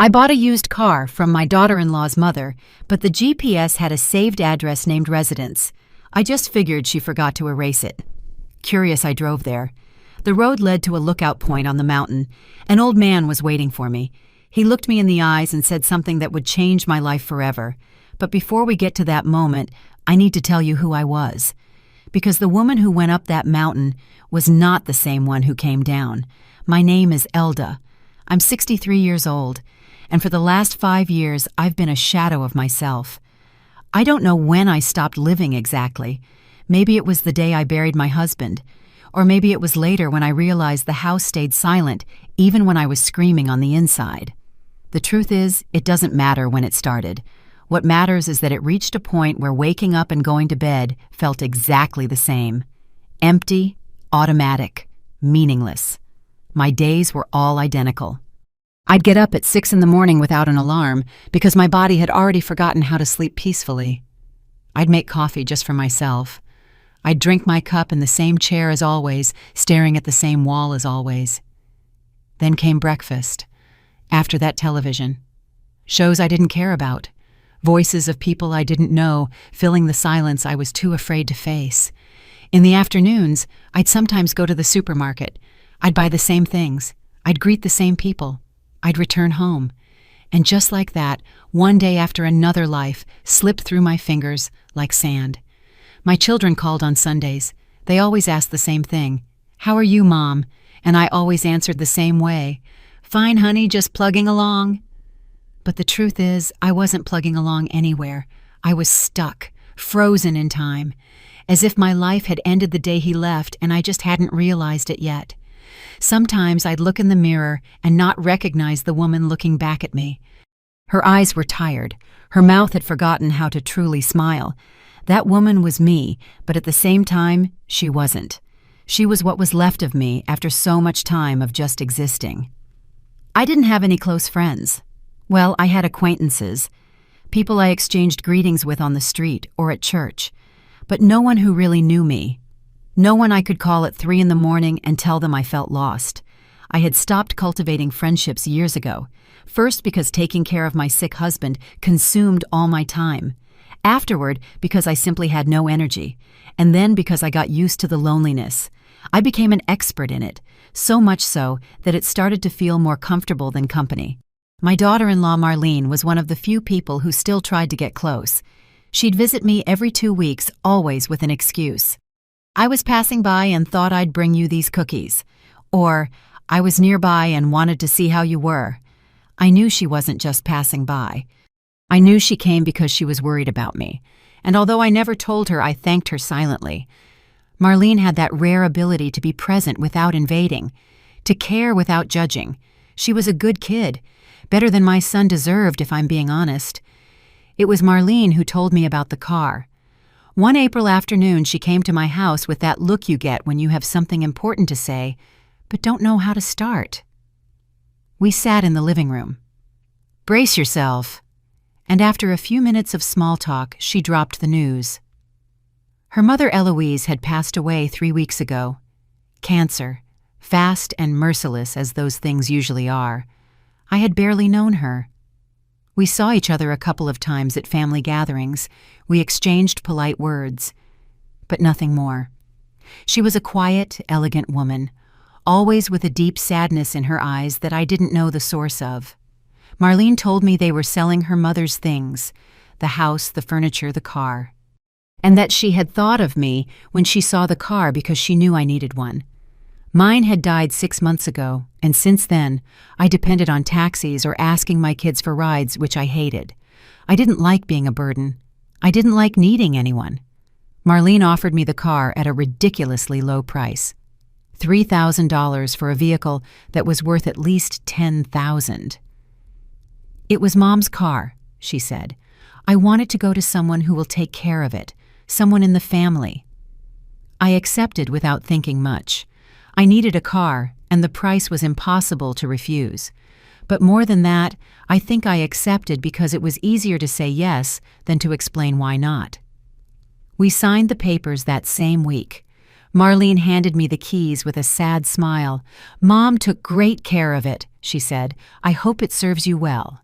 I bought a used car from my daughter-in-law's mother, but the GPS had a saved address named Residence. I just figured she forgot to erase it. Curious, I drove there. The road led to a lookout point on the mountain. An old man was waiting for me. He looked me in the eyes and said something that would change my life forever. But before we get to that moment, I need to tell you who I was. Because the woman who went up that mountain was not the same one who came down. My name is Elda. I'm 63 years old, and for the last 5 years, I've been a shadow of myself. I don't know when I stopped living exactly. Maybe it was the day I buried my husband, or maybe it was later when I realized the house stayed silent even when I was screaming on the inside. The truth is, it doesn't matter when it started. What matters is that it reached a point where waking up and going to bed felt exactly the same. Empty, automatic, meaningless. My days were all identical. I'd get up at 6 in the morning without an alarm because my body had already forgotten how to sleep peacefully. I'd make coffee just for myself. I'd drink my cup in the same chair as always, staring at the same wall as always. Then came breakfast. After that, television. Shows I didn't care about. Voices of people I didn't know, filling the silence I was too afraid to face. In the afternoons, I'd sometimes go to the supermarket. I'd buy the same things. I'd greet the same people. I'd return home. And just like that, one day after another life slipped through my fingers like sand. My children called on Sundays. They always asked the same thing. "How are you, Mom?" And I always answered the same way. "Fine, honey, just plugging along." But the truth is, I wasn't plugging along anywhere. I was stuck, frozen in time, as if my life had ended the day he left and I just hadn't realized it yet. Sometimes I'd look in the mirror and not recognize the woman looking back at me. Her eyes were tired. Her mouth had forgotten how to truly smile. That woman was me, but at the same time, she wasn't. She was what was left of me after so much time of just existing. I didn't have any close friends. Well, I had acquaintances, people I exchanged greetings with on the street or at church, but no one who really knew me. No one I could call at 3 in the morning and tell them I felt lost. I had stopped cultivating friendships years ago, first because taking care of my sick husband consumed all my time. Afterward, because I simply had no energy, and then because I got used to the loneliness. I became an expert in it, so much so that it started to feel more comfortable than company. My daughter-in-law Marlene was one of the few people who still tried to get close. She'd visit me every 2 weeks, always with an excuse. "I was passing by and thought I'd bring you these cookies." Or, "I was nearby and wanted to see how you were." I knew she wasn't just passing by. I knew she came because she was worried about me, and although I never told her, I thanked her silently. Marlene had that rare ability to be present without invading, to care without judging. She was a good kid, better than my son deserved if I'm being honest. It was Marlene who told me about the car. One April afternoon, she came to my house with that look you get when you have something important to say, but don't know how to start. We sat in the living room. "Brace yourself." And after a few minutes of small talk, she dropped the news. Her mother Eloise had passed away 3 weeks ago. Cancer, fast and merciless as those things usually are. I had barely known her. We saw each other a couple of times at family gatherings. We exchanged polite words, but nothing more. She was a quiet, elegant woman, always with a deep sadness in her eyes that I didn't know the source of. Marlene told me they were selling her mother's things, the house, the furniture, the car, and that she had thought of me when she saw the car because she knew I needed one. Mine had died 6 months ago, and since then, I depended on taxis or asking my kids for rides, which I hated. I didn't like being a burden. I didn't like needing anyone. Marlene offered me the car at a ridiculously low price. $3,000 for a vehicle that was worth at least $10,000. "It was Mom's car," she said. "I want it to go to someone who will take care of it, someone in the family." I accepted without thinking much. I needed a car, and the price was impossible to refuse. But more than that, I think I accepted because it was easier to say yes than to explain why not. We signed the papers that same week. Marlene handed me the keys with a sad smile. "Mom took great care of it," she said. "I hope it serves you well."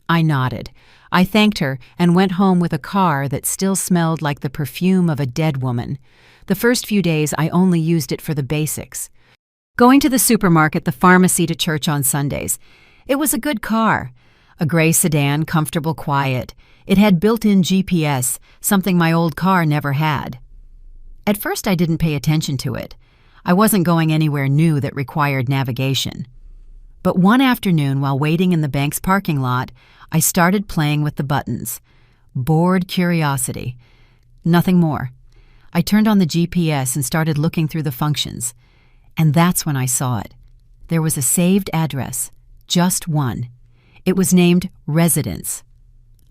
I nodded. I thanked her and went home with a car that still smelled like the perfume of a dead woman. The first few days I only used it for the basics. Going to the supermarket, the pharmacy, to church on Sundays. It was a good car. A gray sedan, comfortable, quiet. It had built-in GPS, something my old car never had. At first I didn't pay attention to it. I wasn't going anywhere new that required navigation. But one afternoon, while waiting in the bank's parking lot, I started playing with the buttons. Bored curiosity. Nothing more. I turned on the GPS and started looking through the functions. And that's when I saw it. There was a saved address. Just one. It was named Residence.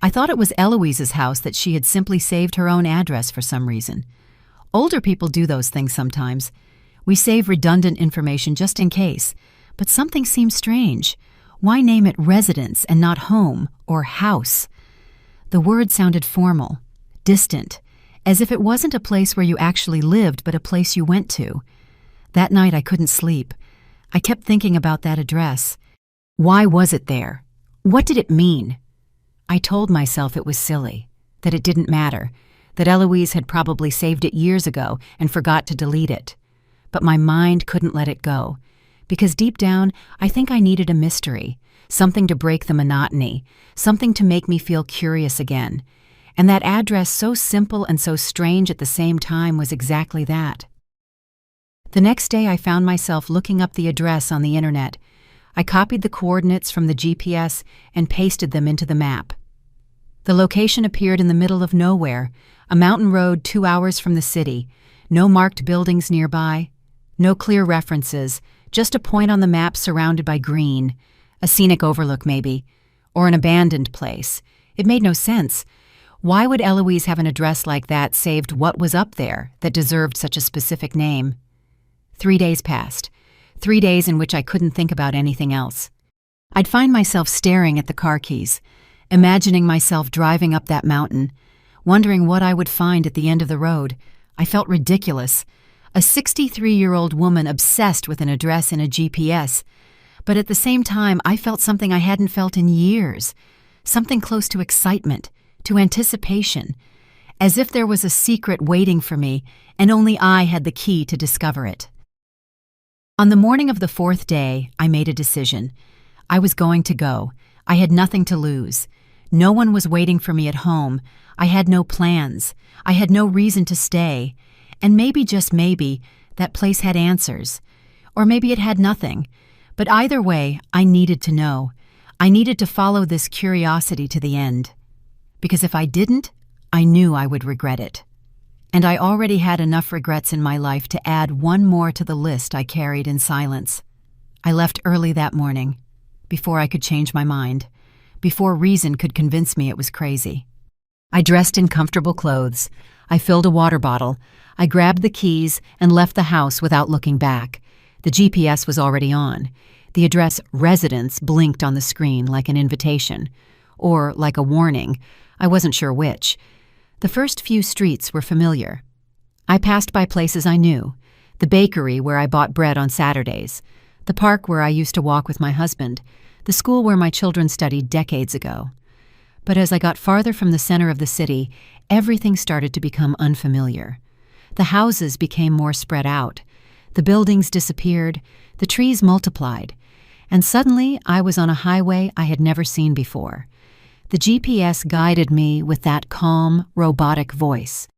I thought it was Eloise's house, that she had simply saved her own address for some reason. Older people do those things sometimes. We save redundant information just in case. But something seems strange. Why name it Residence and not home or house? The word sounded formal, distant, as if it wasn't a place where you actually lived, but a place you went to. That night I couldn't sleep. I kept thinking about that address. Why was it there? What did it mean? I told myself it was silly, that it didn't matter, that Eloise had probably saved it years ago and forgot to delete it. But my mind couldn't let it go, because deep down I think I needed a mystery, something to break the monotony, something to make me feel curious again. And that address, so simple and so strange at the same time, was exactly that. The next day I found myself looking up the address on the internet. I copied the coordinates from the GPS and pasted them into the map. The location appeared in the middle of nowhere, a mountain road 2 hours from the city, no marked buildings nearby, no clear references, just a point on the map surrounded by green, a scenic overlook maybe, or an abandoned place. It made no sense. Why would Eloise have an address like that saved what was up there that deserved such a specific name? 3 days passed. 3 days in which I couldn't think about anything else. I'd find myself staring at the car keys, imagining myself driving up that mountain, wondering what I would find at the end of the road. I felt ridiculous. A 63-year-old woman obsessed with an address in a GPS. But at the same time, I felt something I hadn't felt in years. Something close to excitement, to anticipation. As if there was a secret waiting for me, and only I had the key to discover it. On the morning of the 4th day, I made a decision. I was going to go. I had nothing to lose. No one was waiting for me at home. I had no plans. I had no reason to stay. And maybe, just maybe, that place had answers. Or maybe it had nothing. But either way, I needed to know. I needed to follow this curiosity to the end. Because if I didn't, I knew I would regret it. And I already had enough regrets in my life to add one more to the list I carried in silence. I left early that morning, before I could change my mind, before reason could convince me it was crazy. I dressed in comfortable clothes. I filled a water bottle. I grabbed the keys and left the house without looking back. The GPS was already on. The address Residence blinked on the screen like an invitation, or like a warning. I wasn't sure which. The first few streets were familiar. I passed by places I knew, the bakery where I bought bread on Saturdays, the park where I used to walk with my husband, the school where my children studied decades ago. But as I got farther from the center of the city, everything started to become unfamiliar. The houses became more spread out. The buildings disappeared, the trees multiplied, and suddenly I was on a highway I had never seen before. The GPS guided me with that calm, robotic voice.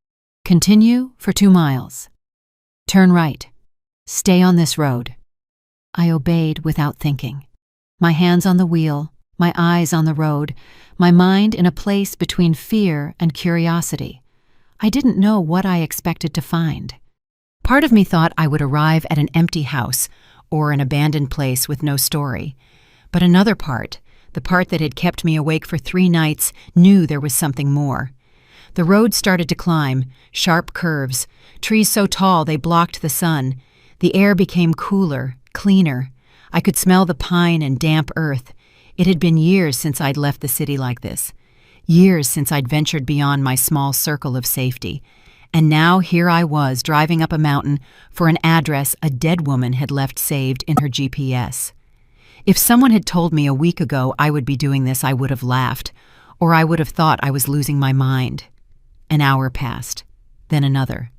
Continue for 2 miles. Turn right. Stay on this road. I obeyed without thinking. My hands on the wheel, my eyes on the road, my mind in a place between fear and curiosity. I didn't know what I expected to find. Part of me thought I would arrive at an empty house or an abandoned place with no story. But another part, the part that had kept me awake for 3 nights, knew there was something more. The road started to climb, sharp curves, trees so tall they blocked the sun. The air became cooler, cleaner. I could smell the pine and damp earth. It had been years since I'd left the city like this. Years since I'd ventured beyond my small circle of safety. And now here I was driving up a mountain for an address a dead woman had left saved in her GPS. If someone had told me a week ago I would be doing this, I would have laughed, or I would have thought I was losing my mind. An hour passed, then another.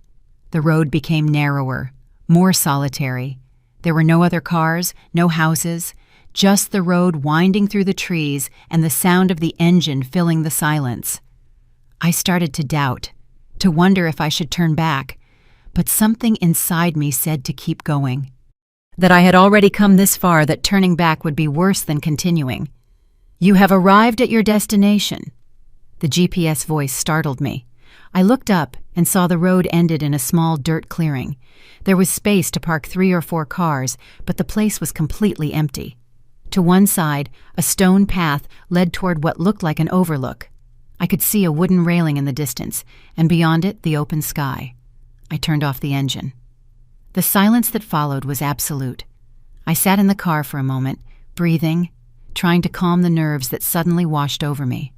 The road became narrower, more solitary. There were no other cars, no houses, just the road winding through the trees and the sound of the engine filling the silence. I started to doubt, to wonder if I should turn back, but something inside me said to keep going. That I had already come this far, that turning back would be worse than continuing. "You have arrived at your destination." The GPS voice startled me. I looked up and saw the road ended in a small dirt clearing. There was space to park 3 or 4 cars, but the place was completely empty. To one side, a stone path led toward what looked like an overlook. I could see a wooden railing in the distance, and beyond it, the open sky. I turned off the engine. The silence that followed was absolute. I sat in the car for a moment, breathing, trying to calm the nerves that suddenly washed over me.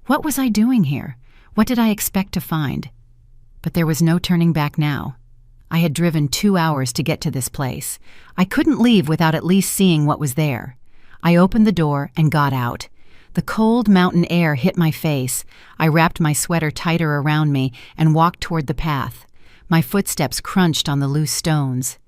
What was I doing here? What did I expect to find? But there was no turning back now. I had driven 2 hours to get to this place. I couldn't leave without at least seeing what was there. I opened the door and got out. The cold mountain air hit my face. I wrapped my sweater tighter around me and walked toward the path. My footsteps crunched on the loose stones.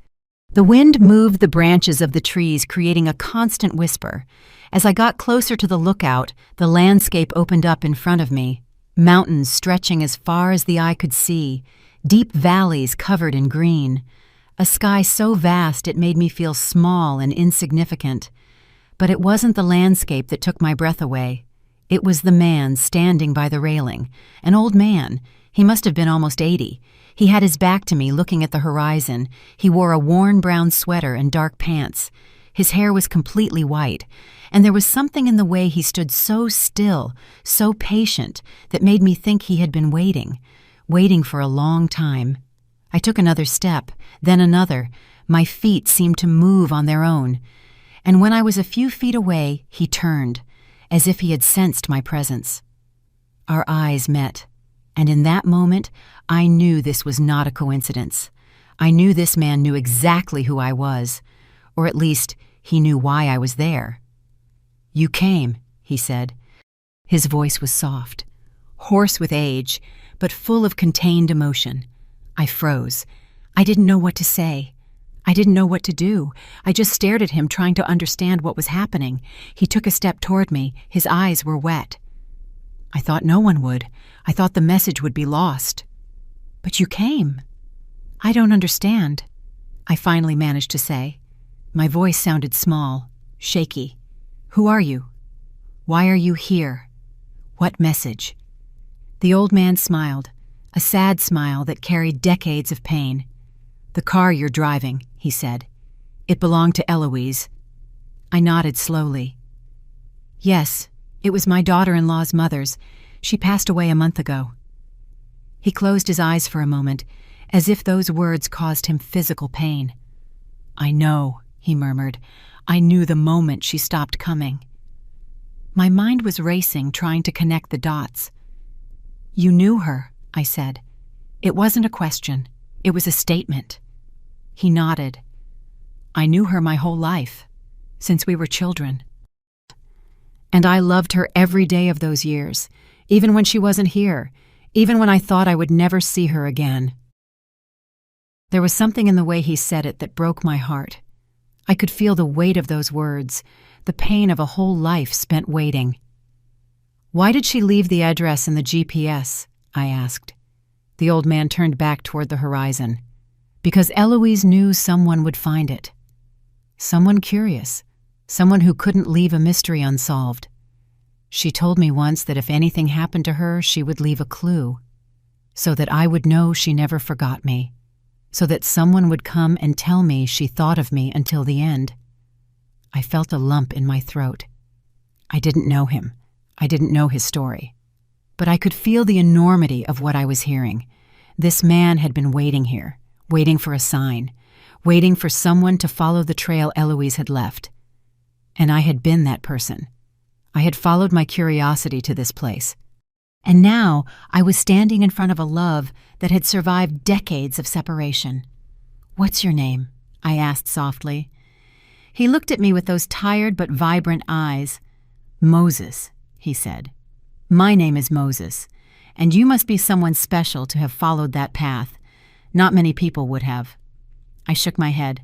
The wind moved the branches of the trees, creating a constant whisper. As I got closer to the lookout, the landscape opened up in front of me. Mountains stretching as far as the eye could see, deep valleys covered in green. A sky so vast it made me feel small and insignificant. But it wasn't the landscape that took my breath away. It was the man standing by the railing, an old man. He must have been almost 80. He had his back to me, looking at the horizon. He wore a worn brown sweater and dark pants. His hair was completely white, and there was something in the way he stood so still, so patient, that made me think he had been waiting for a long time. I took another step, then another. My feet seemed to move on their own. And when I was a few feet away, he turned, as if he had sensed my presence. Our eyes met, and in that moment, I knew this was not a coincidence. I knew this man knew exactly who I was, or at least he knew why I was there. "You came," he said. His voice was soft, hoarse with age, but full of contained emotion. I froze. I didn't know what to say. I didn't know what to do. I just stared at him, trying to understand what was happening. He took a step toward me. His eyes were wet. I thought no one would. I thought the message would be lost. "But you came." "I don't understand," I finally managed to say. My voice sounded small, shaky. "Who are you? Why are you here? What message?" The old man smiled, a sad smile that carried decades of pain. "The car you're driving," he said. "It belonged to Eloise." I nodded slowly. "Yes, it was my daughter-in-law's mother's. She passed away a month ago." He closed his eyes for a moment, as if those words caused him physical pain. "I know," he murmured. "I knew the moment she stopped coming." My mind was racing, trying to connect the dots. "You knew her," I said. It wasn't a question. It was a statement. He nodded. "I knew her my whole life, since we were children. And I loved her every day of those years, even when she wasn't here, even when I thought I would never see her again." There was something in the way he said it that broke my heart. I could feel the weight of those words, the pain of a whole life spent waiting. "Why did she leave the address in the GPS?" I asked. The old man turned back toward the horizon. "Because Eloise knew someone would find it. Someone curious, someone who couldn't leave a mystery unsolved. She told me once that if anything happened to her, she would leave a clue, so that I would know she never forgot me, so that someone would come and tell me she thought of me until the end." I felt a lump in my throat. I didn't know him. I didn't know his story. But I could feel the enormity of what I was hearing. This man had been waiting here, waiting for a sign, waiting for someone to follow the trail Eloise had left. And I had been that person. I had followed my curiosity to this place. And now I was standing in front of a love that had survived decades of separation. "What's your name?" I asked softly. He looked at me with those tired but vibrant eyes. "Moses," he said. "My name is Moses, and you must be someone special to have followed that path. Not many people would have." I shook my head.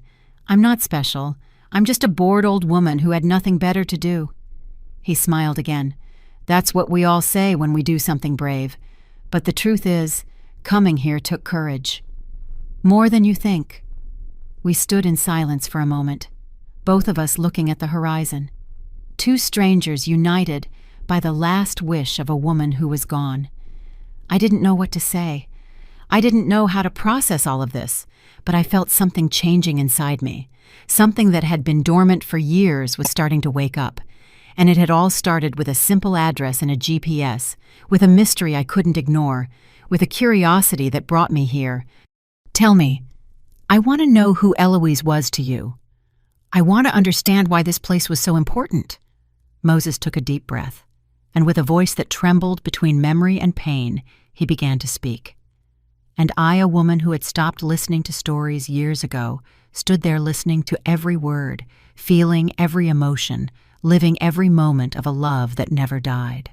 "I'm not special. I'm just a bored old woman who had nothing better to do." He smiled again. "That's what we all say when we do something brave. But the truth is, coming here took courage. More than you think." We stood in silence for a moment, both of us looking at the horizon. Two strangers united by the last wish of a woman who was gone. I didn't know what to say. I didn't know how to process all of this, but I felt something changing inside me. Something that had been dormant for years was starting to wake up. And it had all started with a simple address and a GPS, with a mystery I couldn't ignore, with a curiosity that brought me here. "Tell me, I want to know who Eloise was to you. I want to understand why this place was so important." Moses took a deep breath, and with a voice that trembled between memory and pain, he began to speak. And I, a woman who had stopped listening to stories years ago, stood there listening to every word, feeling every emotion, living every moment of a love that never died.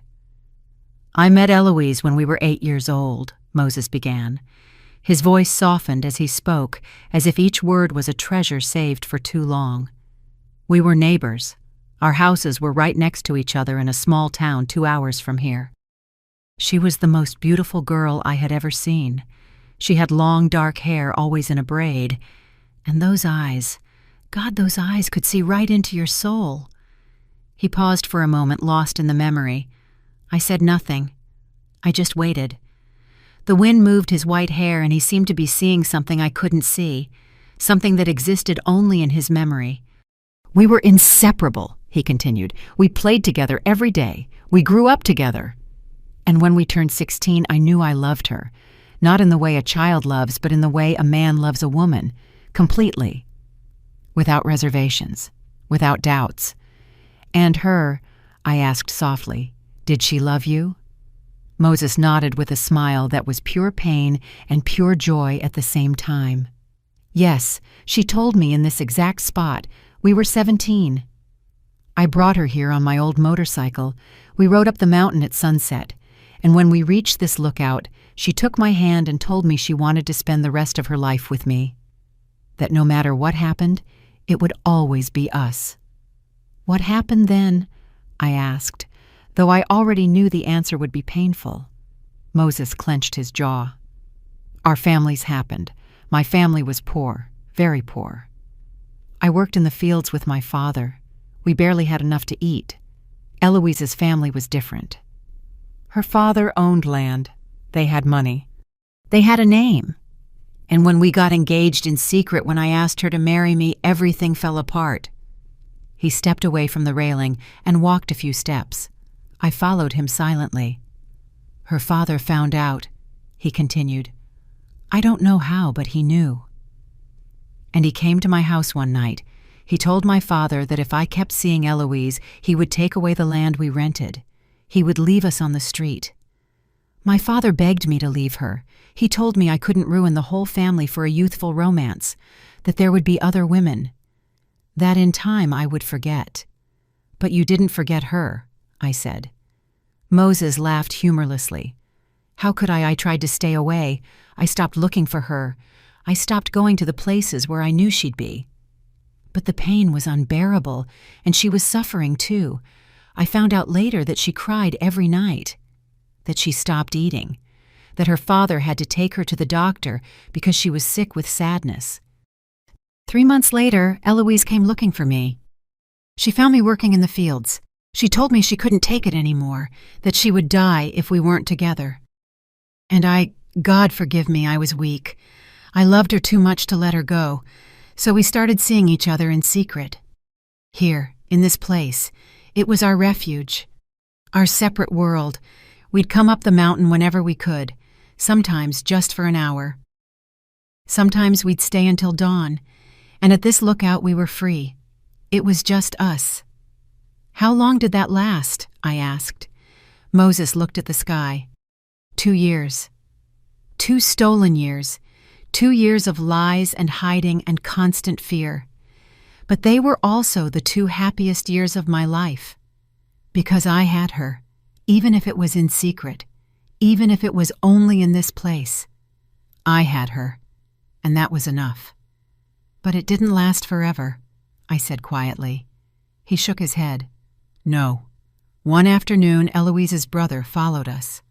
"I met Eloise when we were 8 years old," Moses began. His voice softened as he spoke, as if each word was a treasure saved for too long. "We were neighbors. Our houses were right next to each other in a small town 2 hours from here. She was the most beautiful girl I had ever seen. She had long dark hair always in a braid, and those eyes, God, those eyes could see right into your soul." He paused for a moment, lost in the memory. I said nothing. I just waited. The wind moved his white hair, and he seemed to be seeing something I couldn't see, something that existed only in his memory. "We were inseparable," he continued. "We played together every day. We grew up together. And when we turned 16, I knew I loved her, not in the way a child loves, but in the way a man loves a woman, completely, without reservations, without doubts. And her," I asked softly, "did she love you?" Moses nodded with a smile that was pure pain and pure joy at the same time. "Yes, she told me in this exact spot. We were 17. I brought her here on my old motorcycle. We rode up the mountain at sunset, and when we reached this lookout, she took my hand and told me she wanted to spend the rest of her life with me. That no matter what happened, it would always be us." "What happened then?" I asked, though I already knew the answer would be painful. Moses clenched his jaw. "Our families happened. My family was poor, very poor. I worked in the fields with my father. We barely had enough to eat. Eloise's family was different. Her father owned land. They had money. They had a name. And when we got engaged in secret, when I asked her to marry me, everything fell apart." He stepped away from the railing and walked a few steps. I followed him silently. "Her father found out," he continued. "I don't know how, but he knew. And he came to my house one night. He told my father that if I kept seeing Eloise, he would take away the land we rented. He would leave us on the street. My father begged me to leave her. He told me I couldn't ruin the whole family for a youthful romance, that there would be other women, that in time I would forget. But you didn't forget her," I said. Moses laughed humorlessly. "How could I? I tried to stay away. I stopped looking for her. I stopped going to the places where I knew she'd be. But the pain was unbearable, and she was suffering too. I found out later that she cried every night, that she stopped eating, that her father had to take her to the doctor because she was sick with sadness. 3 months later, Eloise came looking for me. She found me working in the fields. She told me she couldn't take it anymore, that she would die if we weren't together. And God forgive me, I was weak. I loved her too much to let her go, so we started seeing each other in secret. Here, in this place, it was our refuge, our separate world. We'd come up the mountain whenever we could, sometimes just for an hour. Sometimes we'd stay until dawn, and at this lookout we were free. It was just us. How long did that last? I asked. Moses looked at the sky. 2 years. 2 stolen years. 2 years of lies and hiding and constant fear. But they were also the 2 happiest years of my life. Because I had her, even if it was in secret, even if it was only in this place. I had her, and that was enough. But it didn't last forever, I said quietly. He shook his head. No. One afternoon, Eloise's brother followed us.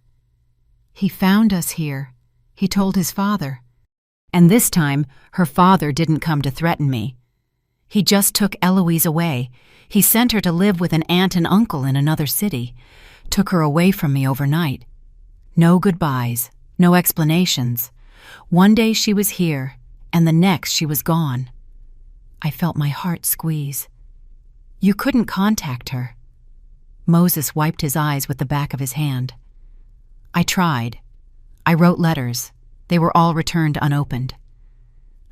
He found us here. He told his father. And this time, her father didn't come to threaten me. He just took Eloise away. He sent her to live with an aunt and uncle in another city. Took her away from me overnight. No goodbyes, no explanations. One day she was here, and the next she was gone. I felt my heart squeeze. You couldn't contact her. Moses wiped his eyes with the back of his hand. I tried. I wrote letters. They were all returned unopened.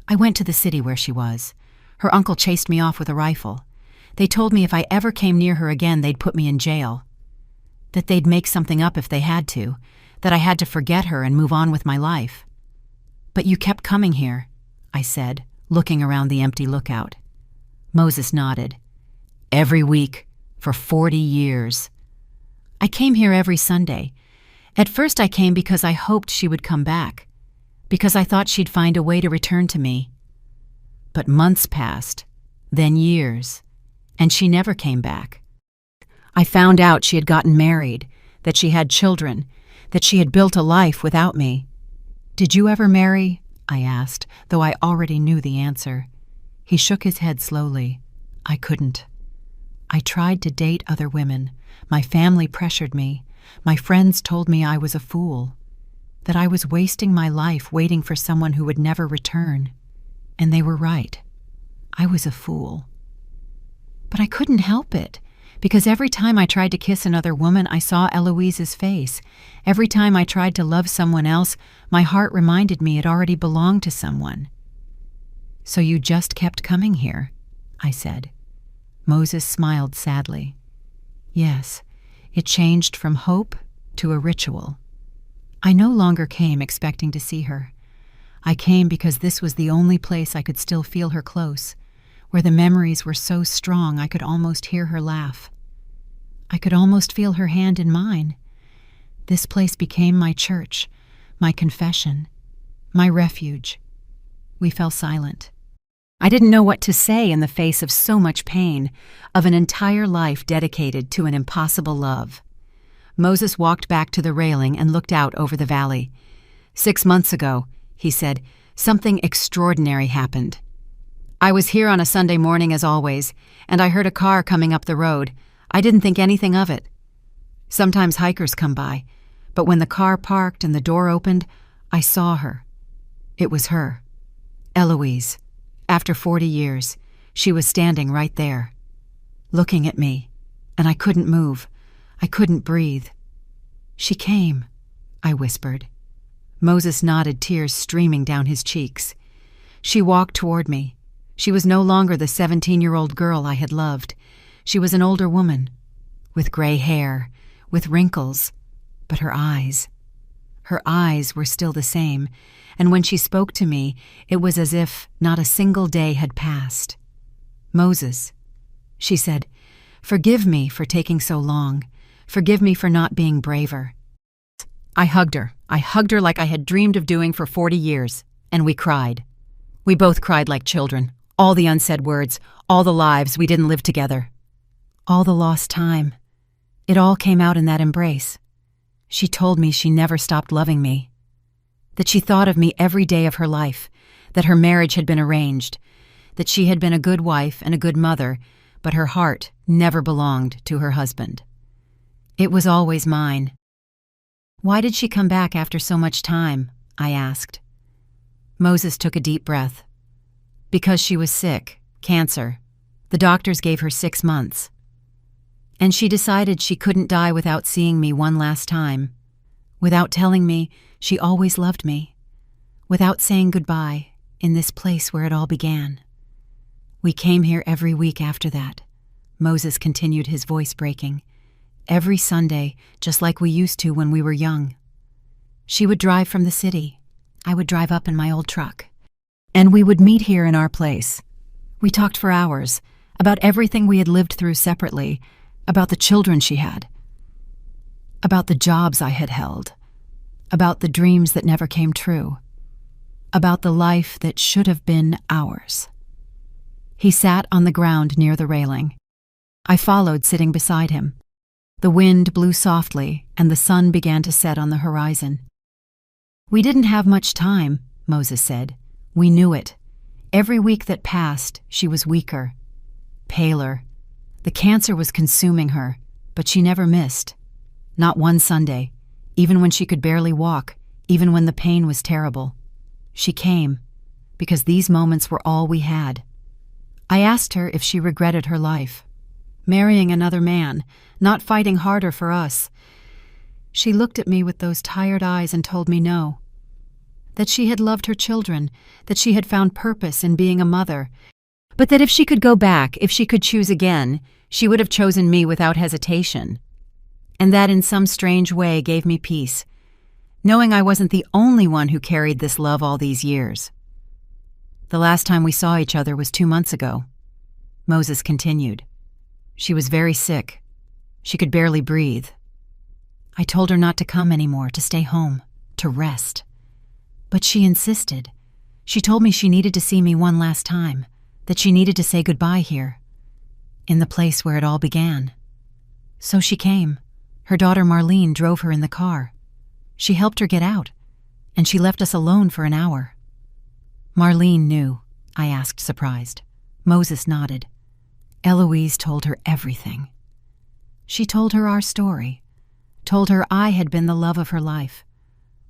I went to the city where she was. Her uncle chased me off with a rifle. They told me if I ever came near her again, they'd put me in jail. That they'd make something up if they had to. That I had to forget her and move on with my life. But you kept coming here, I said, looking around the empty lookout. Moses nodded. Every week, for 40 years. I came here every Sunday. At first I came because I hoped she would come back, because I thought she'd find a way to return to me. But months passed, then years, and she never came back. I found out she had gotten married, that she had children, that she had built a life without me. Did you ever marry? I asked, though I already knew the answer. He shook his head slowly. I couldn't. I tried to date other women. My family pressured me. My friends told me I was a fool, that I was wasting my life waiting for someone who would never return. And they were right. I was a fool. But I couldn't help it, because every time I tried to kiss another woman, I saw Eloise's face. Every time I tried to love someone else, my heart reminded me it already belonged to someone. So you just kept coming here, I said. Moses smiled sadly. Yes, it changed from hope to a ritual. I no longer came expecting to see her. I came because this was the only place I could still feel her close, where the memories were so strong I could almost hear her laugh. I could almost feel her hand in mine. This place became my church, my confession, my refuge. We fell silent. I didn't know what to say in the face of so much pain, of an entire life dedicated to an impossible love. Moses walked back to the railing and looked out over the valley. 6 months ago, he said, something extraordinary happened. I was here on a Sunday morning as always, and I heard a car coming up the road. I didn't think anything of it. Sometimes hikers come by, but when the car parked and the door opened, I saw her. It was her. Eloise. After 40 years, she was standing right there, looking at me, and I couldn't move. I couldn't breathe. She came, I whispered. Moses nodded, tears streaming down his cheeks. She walked toward me. She was no longer the 17-year-old girl I had loved. She was an older woman, with gray hair, with wrinkles, but her eyes were still the same, and when she spoke to me, it was as if not a single day had passed. Moses, she said, forgive me for taking so long. Forgive me for not being braver. I hugged her. I hugged her like I had dreamed of doing for 40 years, and we cried. We both cried like children. All the unsaid words, all the lives we didn't live together. All the lost time. It all came out in that embrace. She told me she never stopped loving me, that she thought of me every day of her life, that her marriage had been arranged, that she had been a good wife and a good mother, but her heart never belonged to her husband. It was always mine. Why did she come back after so much time? I asked. Moses took a deep breath. Because she was sick, cancer. The doctors gave her 6 months. And she decided she couldn't die without seeing me one last time, without telling me she always loved me, without saying goodbye in this place where it all began. We came here every week after that. Moses continued, his voice breaking. Every Sunday, just like we used to when we were young. She would drive from the city. I would drive up in my old truck. And we would meet here in our place. We talked for hours about everything we had lived through separately, about the children she had, about the jobs I had held, about the dreams that never came true, about the life that should have been ours. He sat on the ground near the railing. I followed, sitting beside him. The wind blew softly, and the sun began to set on the horizon. "We didn't have much time," Moses said. "We knew it. Every week that passed, she was weaker, paler. The cancer was consuming her, but she never missed. Not one Sunday, even when she could barely walk, even when the pain was terrible. She came, because these moments were all we had." I asked her if she regretted her life, marrying another man, not fighting harder for us. She looked at me with those tired eyes and told me no. That she had loved her children, that she had found purpose in being a mother, but that if she could go back, if she could choose again, she would have chosen me without hesitation. And that in some strange way gave me peace, knowing I wasn't the only one who carried this love all these years. The last time we saw each other was 2 months ago. Moses continued. She was very sick. She could barely breathe. I told her not to come anymore, to stay home, to rest. But she insisted. She told me she needed to see me one last time, that she needed to say goodbye here, in the place where it all began. So she came. Her daughter Marlene drove her in the car. She helped her get out, and she left us alone for an hour. Marlene knew, I asked, surprised. Moses nodded. Eloise told her everything. She told her our story, told her I had been the love of her life.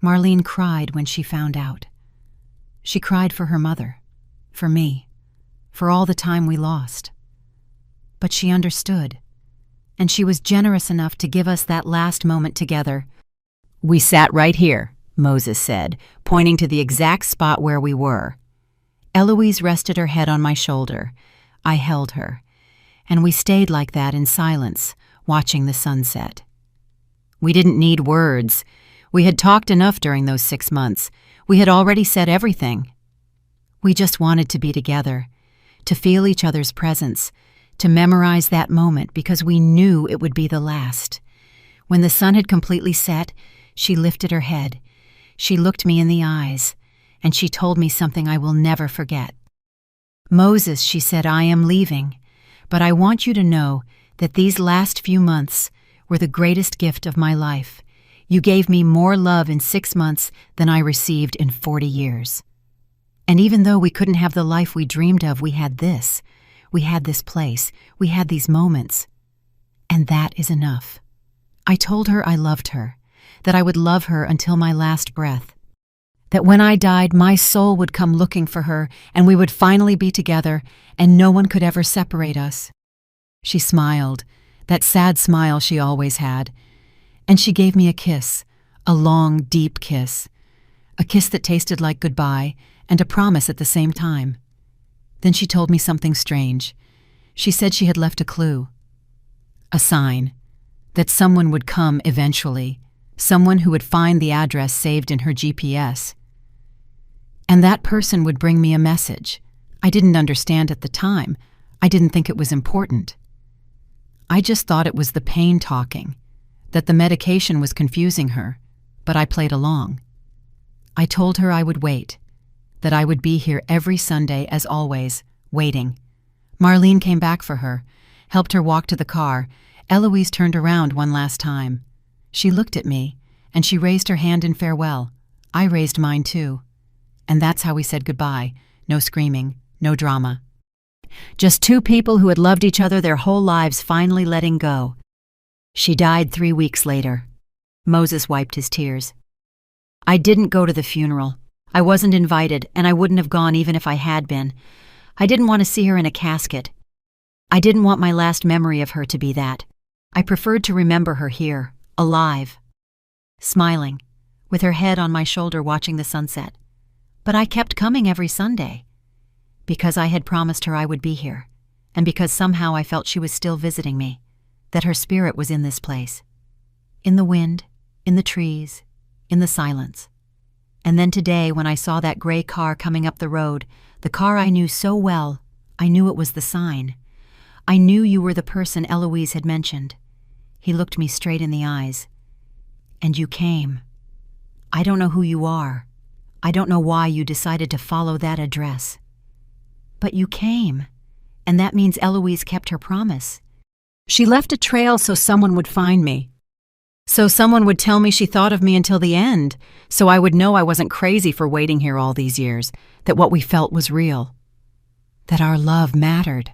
Marlene cried when she found out. She cried for her mother, for me, for all the time we lost. But she understood, and she was generous enough to give us that last moment together. "We sat right here," Moses said, pointing to the exact spot where we were. Eloise rested her head on my shoulder. I held her, and we stayed like that in silence, watching the sunset. We didn't need words. We had talked enough during those 6 months. We had already said everything. We just wanted to be together, to feel each other's presence, to memorize that moment because we knew it would be the last. When the sun had completely set, she lifted her head. She looked me in the eyes, and she told me something I will never forget. "Moses," she said, "I am leaving, but I want you to know that these last few months were the greatest gift of my life. You gave me more love in 6 months than I received in 40 years. And even though we couldn't have the life we dreamed of, we had this. We had this place. We had these moments. And that is enough." I told her I loved her, that I would love her until my last breath, that when I died, my soul would come looking for her, and we would finally be together, and no one could ever separate us. She smiled, that sad smile she always had, and she gave me a kiss, a long, deep kiss, a kiss that tasted like goodbye and a promise at the same time. Then she told me something strange. She said she had left a clue, a sign, that someone would come eventually, someone who would find the address saved in her GPS. And that person would bring me a message. I didn't understand at the time. I didn't think it was important. I just thought it was the pain talking, that the medication was confusing her, but I played along. I told her I would wait, that I would be here every Sunday as always, waiting. Marlene came back for her, helped her walk to the car. Eloise turned around one last time. She looked at me, and she raised her hand in farewell. I raised mine too. And that's how we said goodbye. No screaming, no drama. Just 2 people who had loved each other their whole lives finally letting go. She died 3 weeks later. Moses wiped his tears. I didn't go to the funeral. I wasn't invited, and I wouldn't have gone even if I had been. I didn't want to see her in a casket. I didn't want my last memory of her to be that. I preferred to remember her here, alive, smiling, with her head on my shoulder watching the sunset. But I kept coming every Sunday, because I had promised her I would be here, and because somehow I felt she was still visiting me, that her spirit was in this place, in the wind, in the trees, in the silence. And then today, when I saw that gray car coming up the road, the car I knew so well, I knew it was the sign. I knew you were the person Eloise had mentioned. He looked me straight in the eyes. And you came. I don't know who you are. I don't know why you decided to follow that address. But you came, and that means Eloise kept her promise. She left a trail so someone would find me. So someone would tell me she thought of me until the end, so I would know I wasn't crazy for waiting here all these years, that what we felt was real, that our love mattered.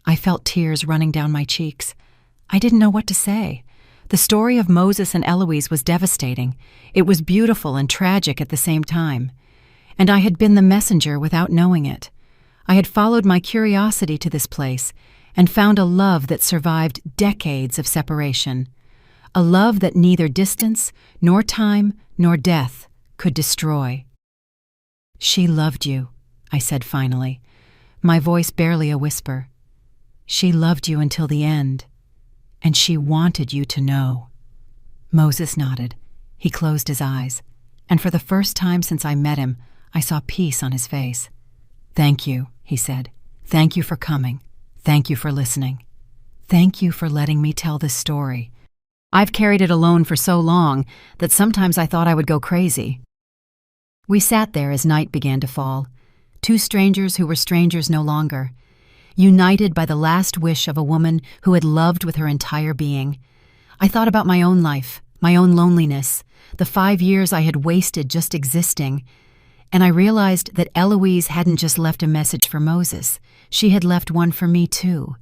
I felt tears running down my cheeks. I didn't know what to say. The story of Moses and Eloise was devastating. It was beautiful and tragic at the same time. And I had been the messenger without knowing it. I had followed my curiosity to this place and found a love that survived decades of separation. A love that neither distance, nor time, nor death could destroy. She loved you, I said finally, my voice barely a whisper. She loved you until the end, and she wanted you to know. Moses nodded. He closed his eyes, and for the first time since I met him, I saw peace on his face. Thank you, he said. Thank you for coming. Thank you for listening. Thank you for letting me tell this story. I've carried it alone for so long that sometimes I thought I would go crazy. We sat there as night began to fall, two strangers who were strangers no longer, united by the last wish of a woman who had loved with her entire being. I thought about my own life, my own loneliness, the 5 years I had wasted just existing, and I realized that Eloise hadn't just left a message for Moses. She had left one for me too.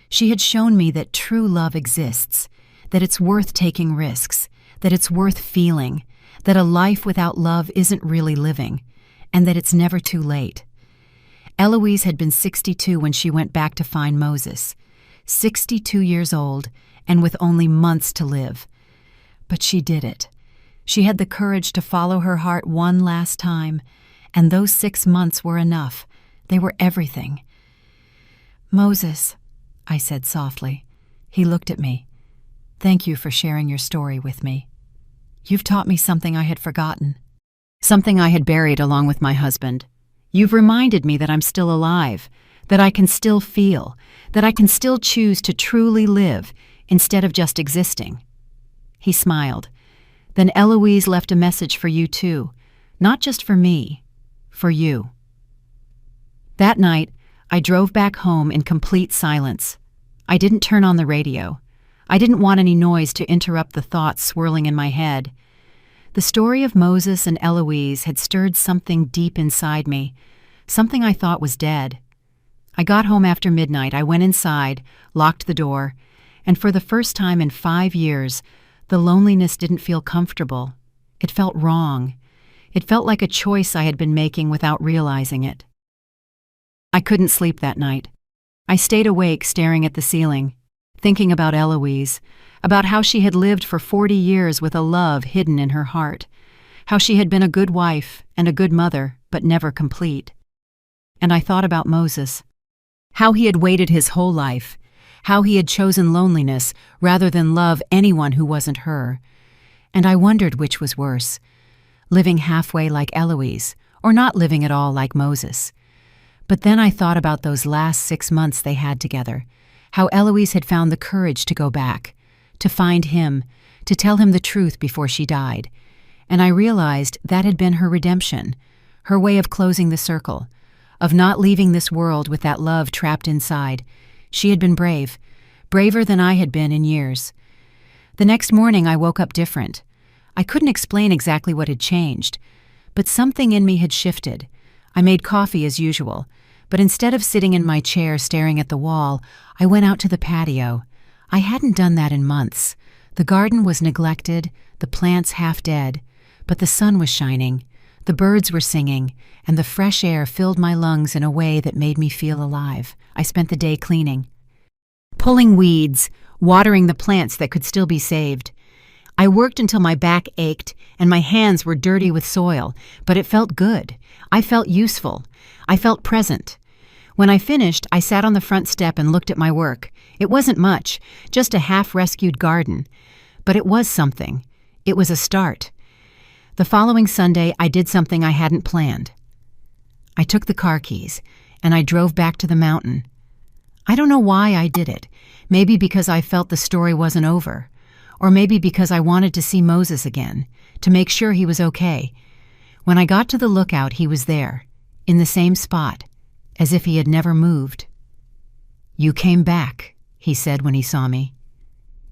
She had shown me that true love exists, that it's worth taking risks, that it's worth feeling, that a life without love isn't really living, and that it's never too late. Eloise had been 62 when she went back to find Moses, 62 years old and with only months to live. But she did it. She had the courage to follow her heart one last time, and those 6 months were enough. They were everything. Moses, I said softly. He looked at me. Thank you for sharing your story with me. You've taught me something I had forgotten, something I had buried along with my husband. You've reminded me that I'm still alive, that I can still feel, that I can still choose to truly live instead of just existing. He smiled. Then Eloise left a message for you too, not just for me, for you. That night, I drove back home in complete silence. I didn't turn on the radio. I didn't want any noise to interrupt the thoughts swirling in my head. The story of Moses and Eloise had stirred something deep inside me, something I thought was dead. I got home after midnight. I went inside, locked the door, and for the first time in 5 years, the loneliness didn't feel comfortable. It felt wrong. It felt like a choice I had been making without realizing it. I couldn't sleep that night. I stayed awake staring at the ceiling, thinking about Eloise, about how she had lived for 40 years with a love hidden in her heart, how she had been a good wife and a good mother, but never complete. And I thought about Moses, how he had waited his whole life, how he had chosen loneliness rather than love anyone who wasn't her. And I wondered which was worse, living halfway like Eloise, or not living at all like Moses. But then I thought about those last 6 months they had together, how Eloise had found the courage to go back, to find him, to tell him the truth before she died. And I realized that had been her redemption, her way of closing the circle, of not leaving this world with that love trapped inside. She had been brave, braver than I had been in years. The next morning I woke up different. I couldn't explain exactly what had changed, but something in me had shifted. I made coffee as usual, but instead of sitting in my chair staring at the wall, I went out to the patio. I hadn't done that in months. The garden was neglected, the plants half dead, but the sun was shining, the birds were singing, and the fresh air filled my lungs in a way that made me feel alive. I spent the day cleaning, pulling weeds, watering the plants that could still be saved. I worked until my back ached and my hands were dirty with soil, but it felt good. I felt useful. I felt present. When I finished, I sat on the front step and looked at my work. It wasn't much, just a half-rescued garden. But it was something. It was a start. The following Sunday, I did something I hadn't planned. I took the car keys, and I drove back to the mountain. I don't know why I did it. Maybe because I felt the story wasn't over. Or maybe because I wanted to see Moses again, to make sure he was okay. When I got to the lookout, he was there, in the same spot, as if he had never moved. "You came back," he said when he saw me.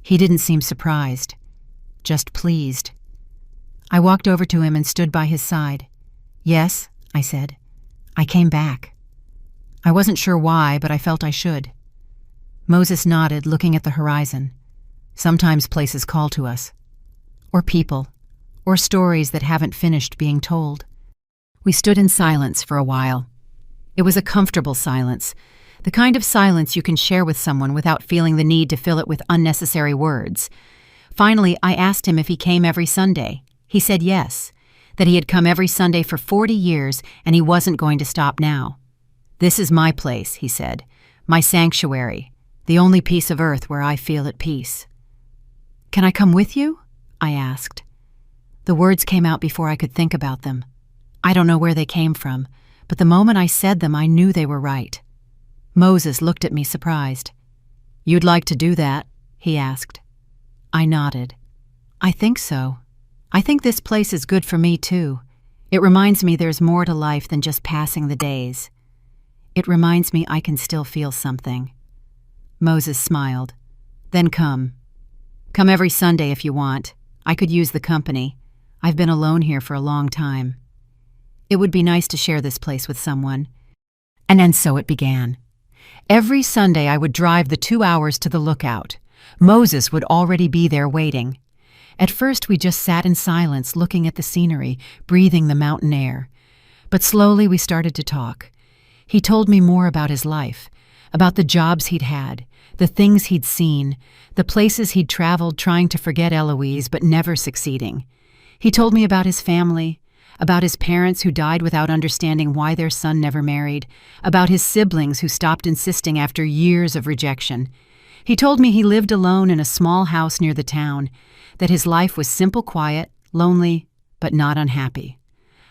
He didn't seem surprised, just pleased. I walked over to him and stood by his side. "Yes," I said, "I came back." I wasn't sure why, but I felt I should. Moses nodded, looking at the horizon. Sometimes places call to us. Or people. Or stories that haven't finished being told. We stood in silence for a while. It was a comfortable silence, the kind of silence you can share with someone without feeling the need to fill it with unnecessary words. Finally, I asked him if he came every Sunday. He said yes, that he had come every Sunday for 40 years and he wasn't going to stop now. "This is my place," he said, "my sanctuary, the only piece of earth where I feel at peace." "Can I come with you?" I asked. The words came out before I could think about them. I don't know where they came from, but the moment I said them, I knew they were right. Moses looked at me surprised. "You'd like to do that?" he asked. I nodded. "I think so. I think this place is good for me, too. It reminds me there's more to life than just passing the days. It reminds me I can still feel something." Moses smiled. "Then come. Come every Sunday if you want. I could use the company. I've been alone here for a long time. It would be nice to share this place with someone." And so it began. Every Sunday I would drive the 2 hours to the lookout. Moses would already be there waiting. At first we just sat in silence, looking at the scenery, breathing the mountain air. But slowly we started to talk. He told me more about his life, about the jobs he'd had, the things he'd seen, the places he'd traveled trying to forget Eloise but never succeeding. He told me about his family, about his parents who died without understanding why their son never married, about his siblings who stopped insisting after years of rejection. He told me he lived alone in a small house near the town, that his life was simple, quiet, lonely, but not unhappy.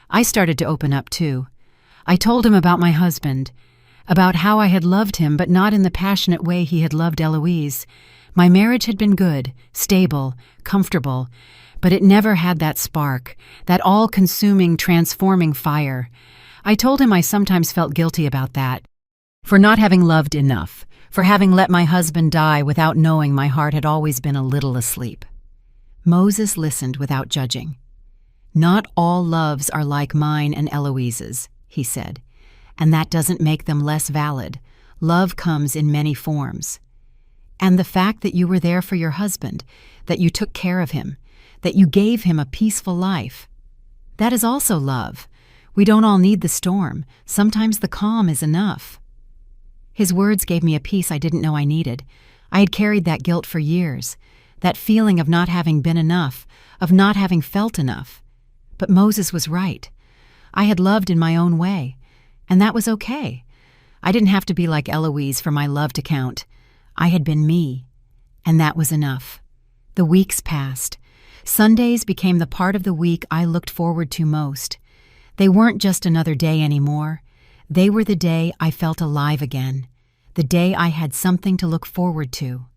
I started to open up too. I told him about my husband, about how I had loved him but not in the passionate way he had loved Eloise. My marriage had been good, stable, comfortable, but it never had that spark, that all-consuming, transforming fire. I told him I sometimes felt guilty about that, for not having loved enough, for having let my husband die without knowing my heart had always been a little asleep. Moses listened without judging. "Not all loves are like mine and Eloise's," he said, "and that doesn't make them less valid. Love comes in many forms. And the fact that you were there for your husband, that you took care of him, that you gave him a peaceful life, that is also love. We don't all need the storm. Sometimes the calm is enough." His words gave me a peace I didn't know I needed. I had carried that guilt for years, that feeling of not having been enough, of not having felt enough. But Moses was right. I had loved in my own way, and that was okay. I didn't have to be like Eloise for my love to count. I had been me, and that was enough. The weeks passed. Sundays became the part of the week I looked forward to most. They weren't just another day anymore. They were the day I felt alive again, the day I had something to look forward to.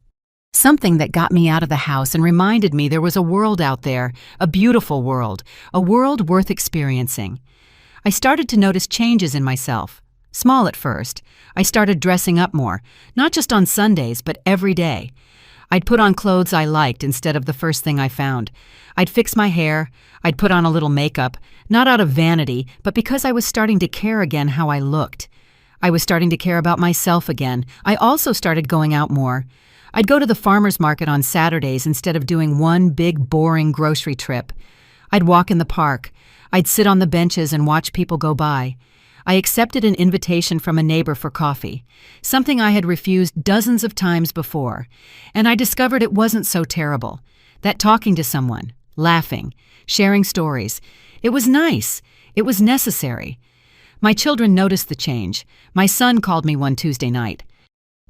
Something that got me out of the house and reminded me there was a world out there, a beautiful world, a world worth experiencing. I started to notice changes in myself. Small at first. I started dressing up more, not just on Sundays, but every day. I'd put on clothes I liked instead of the first thing I found. I'd fix my hair. I'd put on a little makeup, not out of vanity, but because I was starting to care again how I looked. I was starting to care about myself again. I also started going out more. I'd go to the farmer's market on Saturdays instead of doing one big, boring grocery trip. I'd walk in the park. I'd sit on the benches and watch people go by. I accepted an invitation from a neighbor for coffee, something I had refused dozens of times before, and I discovered it wasn't so terrible, that talking to someone, laughing, sharing stories, it was nice, it was necessary. My children noticed the change. My son called me one Tuesday night.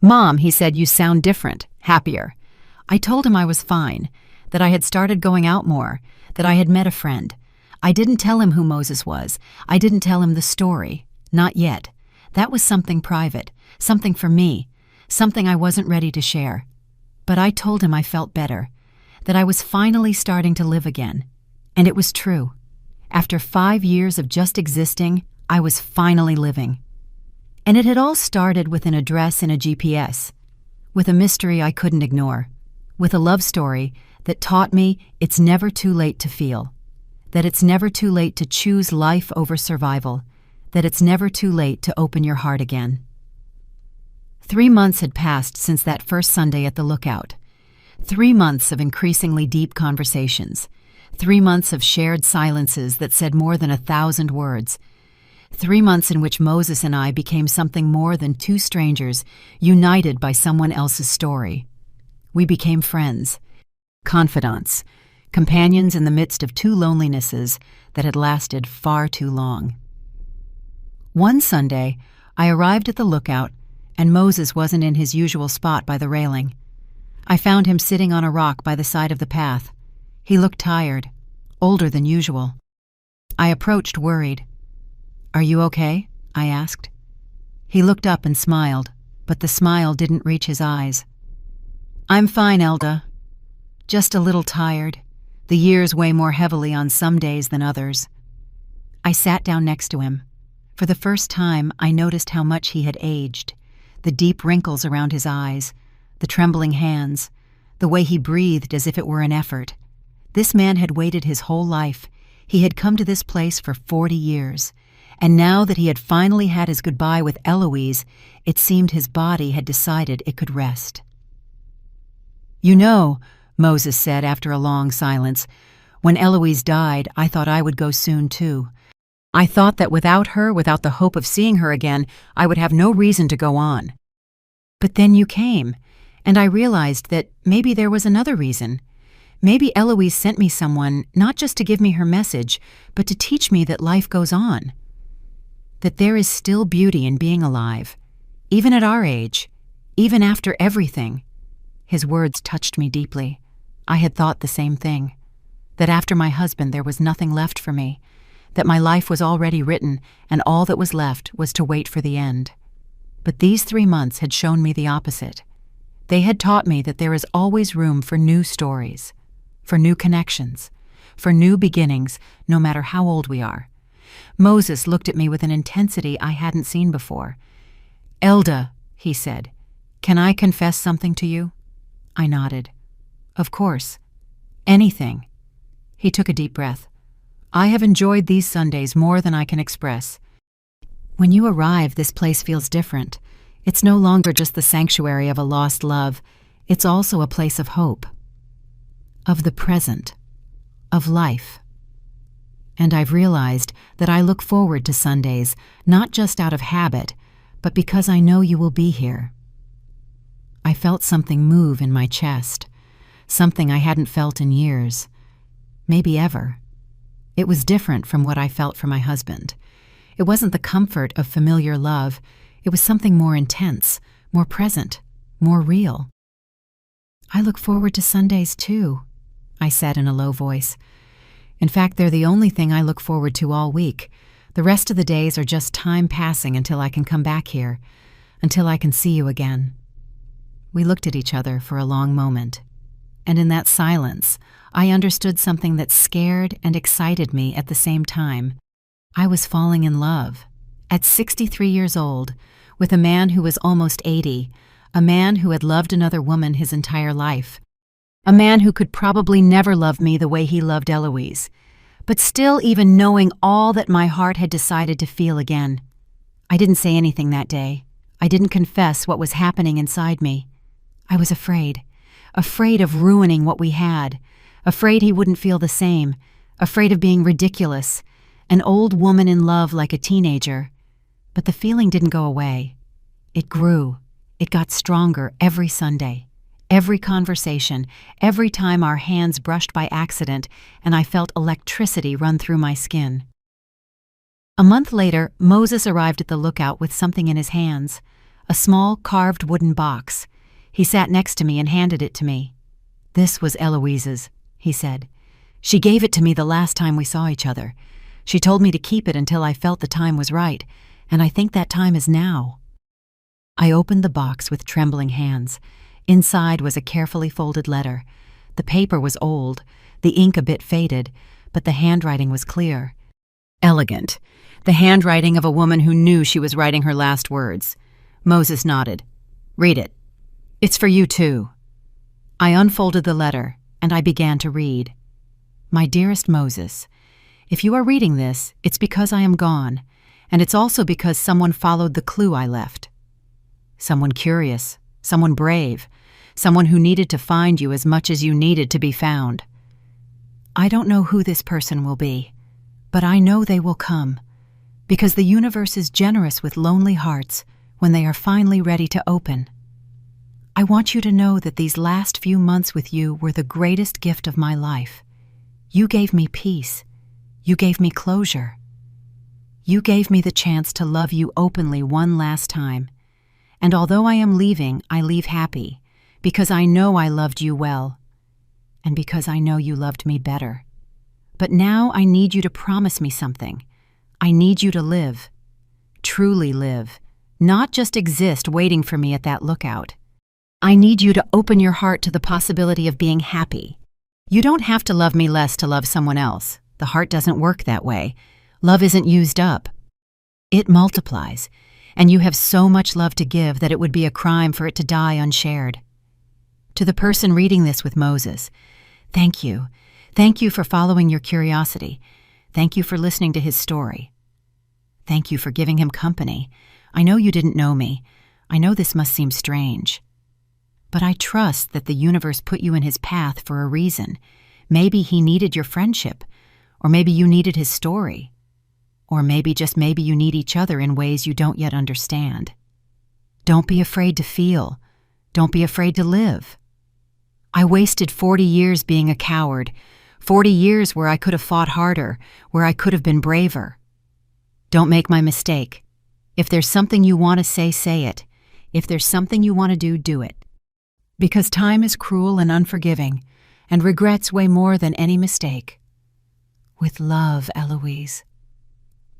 "Mom," he said, "you sound different, happier." I told him I was fine, that I had started going out more, that I had met a friend. I didn't tell him who Moses was. I didn't tell him the story. Not yet. That was something private, something for me, something I wasn't ready to share. But I told him I felt better, that I was finally starting to live again. And it was true. After 5 years of just existing, I was finally living. And it had all started with an address in a GPS, with a mystery I couldn't ignore, with a love story that taught me it's never too late to feel, that it's never too late to choose life over survival, that it's never too late to open your heart again. 3 months had passed since that first Sunday at the Lookout. 3 months of increasingly deep conversations. 3 months of shared silences that said more than 1,000 words. 3 months in which Moses and I became something more than two strangers united by someone else's story. We became friends, confidants, companions in the midst of two lonelinesses that had lasted far too long. One Sunday, I arrived at the Lookout, and Moses wasn't in his usual spot by the railing. I found him sitting on a rock by the side of the path. He looked tired, older than usual. I approached worried. "Are you okay?" I asked. He looked up and smiled, but the smile didn't reach his eyes. "I'm fine, Elda. Just a little tired. The years weigh more heavily on some days than others." I sat down next to him. For the first time, I noticed how much he had aged. The deep wrinkles around his eyes, the trembling hands, the way he breathed as if it were an effort. This man had waited his whole life. He had come to this place for 40 years. And now that he had finally had his goodbye with Eloise, it seemed his body had decided it could rest. "You know," Moses said after a long silence, "when Eloise died, I thought I would go soon too. I thought that without her, without the hope of seeing her again, I would have no reason to go on. But then you came, and I realized that maybe there was another reason. Maybe Eloise sent me someone not just to give me her message, but to teach me that life goes on. That there is still beauty in being alive, even at our age, even after everything." His words touched me deeply. I had thought the same thing. That after my husband there was nothing left for me, that my life was already written and all that was left was to wait for the end. But these 3 months had shown me the opposite. They had taught me that there is always room for new stories, for new connections, for new beginnings, no matter how old we are. Moses looked at me with an intensity I hadn't seen before. "Elda," he said, "can I confess something to you?" I nodded. "Of course. Anything." He took a deep breath. "I have enjoyed these Sundays more than I can express. When you arrive, this place feels different. It's no longer just the sanctuary of a lost love. It's also a place of hope, of the present, of life. And I've realized that I look forward to Sundays, not just out of habit, but because I know you will be here." I felt something move in my chest, something I hadn't felt in years, maybe ever. It was different from what I felt for my husband. It wasn't the comfort of familiar love. It was something more intense, more present, more real. "I look forward to Sundays too," I said in a low voice. "In fact, they're the only thing I look forward to all week. The rest of the days are just time passing until I can come back here, until I can see you again." We looked at each other for a long moment, and in that silence, I understood something that scared and excited me at the same time. I was falling in love, at 63 years old, with a man who was almost 80, a man who had loved another woman his entire life, a man who could probably never love me the way he loved Eloise, but still even knowing all that my heart had decided to feel again. I didn't say anything that day. I didn't confess what was happening inside me. I was afraid of ruining what we had, afraid he wouldn't feel the same, afraid of being ridiculous, an old woman in love like a teenager. But the feeling didn't go away. It grew. It got stronger every Sunday, every conversation, every time our hands brushed by accident and I felt electricity run through my skin. A month later, Moses arrived at the Lookout with something in his hands, a small carved wooden box. He sat next to me and handed it to me. "This was Eloise's," he said. She gave it to me the last time we saw each other. She told me to keep it until I felt the time was right, and I think that time is now." I opened the box with trembling hands. Inside was a carefully folded letter. The paper was old, the ink a bit faded, but the handwriting was clear. Elegant. The handwriting of a woman who knew she was writing her last words. Moses nodded. "Read it. It's for you too." I unfolded the letter, and I began to read. "My dearest Moses, if you are reading this, it's because I am gone, and it's also because someone followed the clue I left. Someone curious, someone brave, someone who needed to find you as much as you needed to be found. I don't know who this person will be, but I know they will come, because the universe is generous with lonely hearts when they are finally ready to open. I want you to know that these last few months with you were the greatest gift of my life. You gave me peace. You gave me closure. You gave me the chance to love you openly one last time. And although I am leaving, I leave happy, because I know I loved you well, and because I know you loved me better. But now I need you to promise me something. I need you to live. Truly live. Not just exist waiting for me at that lookout. I need you to open your heart to the possibility of being happy. You don't have to love me less to love someone else. The heart doesn't work that way. Love isn't used up. It multiplies, and you have so much love to give that it would be a crime for it to die unshared. To the person reading this with Moses, thank you. Thank you for following your curiosity. Thank you for listening to his story. Thank you for giving him company. I know you didn't know me. I know this must seem strange. But I trust that the universe put you in his path for a reason. Maybe he needed your friendship, or maybe you needed his story, or maybe just maybe you need each other in ways you don't yet understand. Don't be afraid to feel. Don't be afraid to live. I wasted 40 years being a coward, 40 years where I could have fought harder, where I could have been braver. Don't make my mistake. If there's something you want to say it. If there's something you want to do it. Because time is cruel and unforgiving, and regrets weigh more than any mistake. With love, Eloise."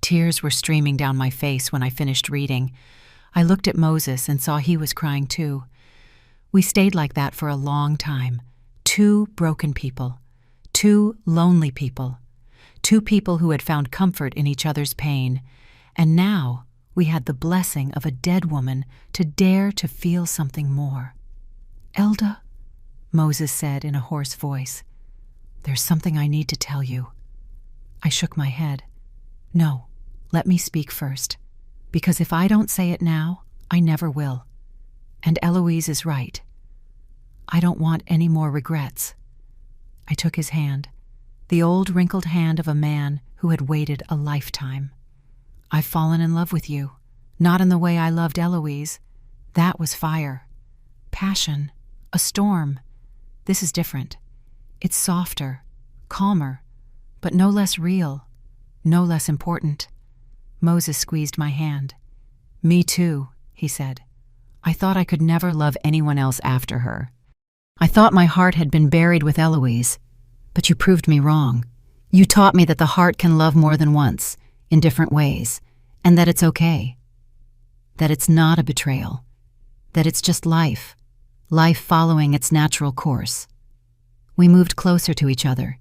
Tears were streaming down my face when I finished reading. I looked at Moses and saw he was crying too. We stayed like that for a long time. 2 broken people. 2 lonely people. 2 people who had found comfort in each other's pain. And now we had the blessing of a dead woman to dare to feel something more. "Elda," Moses said in a hoarse voice, "there's something I need to tell you." I shook my head. "No, let me speak first, because if I don't say it now, I never will. And Eloise is right. I don't want any more regrets." I took his hand, the old wrinkled hand of a man who had waited a lifetime. "I've fallen in love with you, not in the way I loved Eloise. That was fire, passion, a storm. This is different. It's softer, calmer, but no less real, no less important." Moses squeezed my hand. "Me too," he said. "I thought I could never love anyone else after her. I thought my heart had been buried with Eloise, but you proved me wrong. You taught me that the heart can love more than once, in different ways, and that it's okay. That it's not a betrayal. That it's just life following its natural course." We moved closer to each other,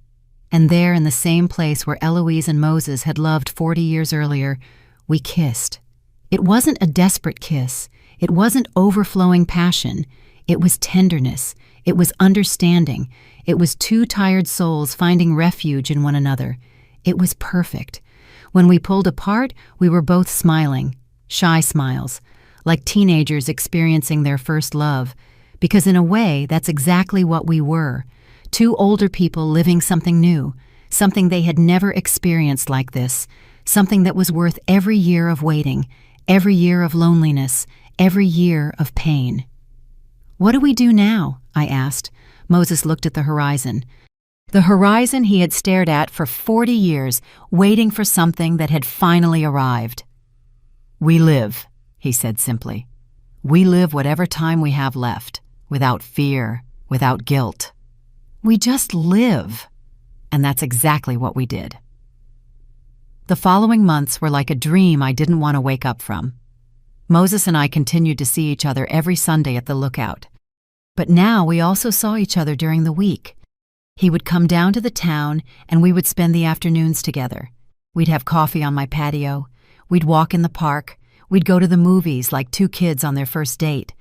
and there in the same place where Eloise and Moses had loved 40 years earlier, we kissed. It wasn't a desperate kiss. It wasn't overflowing passion. It was tenderness. It was understanding. It was 2 tired souls finding refuge in one another. It was perfect. When we pulled apart, we were both smiling, shy smiles, like teenagers experiencing their first love, because in a way, that's exactly what we were. 2 older people living something new, something they had never experienced like this, something that was worth every year of waiting, every year of loneliness, every year of pain. "What do we do now?" I asked. Moses looked at the horizon. The horizon he had stared at for 40 years, waiting for something that had finally arrived. "We live," he said simply. "We live whatever time we have left, without fear, without guilt. We just live." and that's exactly what we did. The following months were like a dream I didn't want to wake up from. Moses and I continued to see each other every Sunday at the Lookout. But now we also saw each other during the week. He would come down to the town and we would spend the afternoons together. We'd have coffee on my patio. We'd walk in the park. We'd go to the movies like two kids on their first date.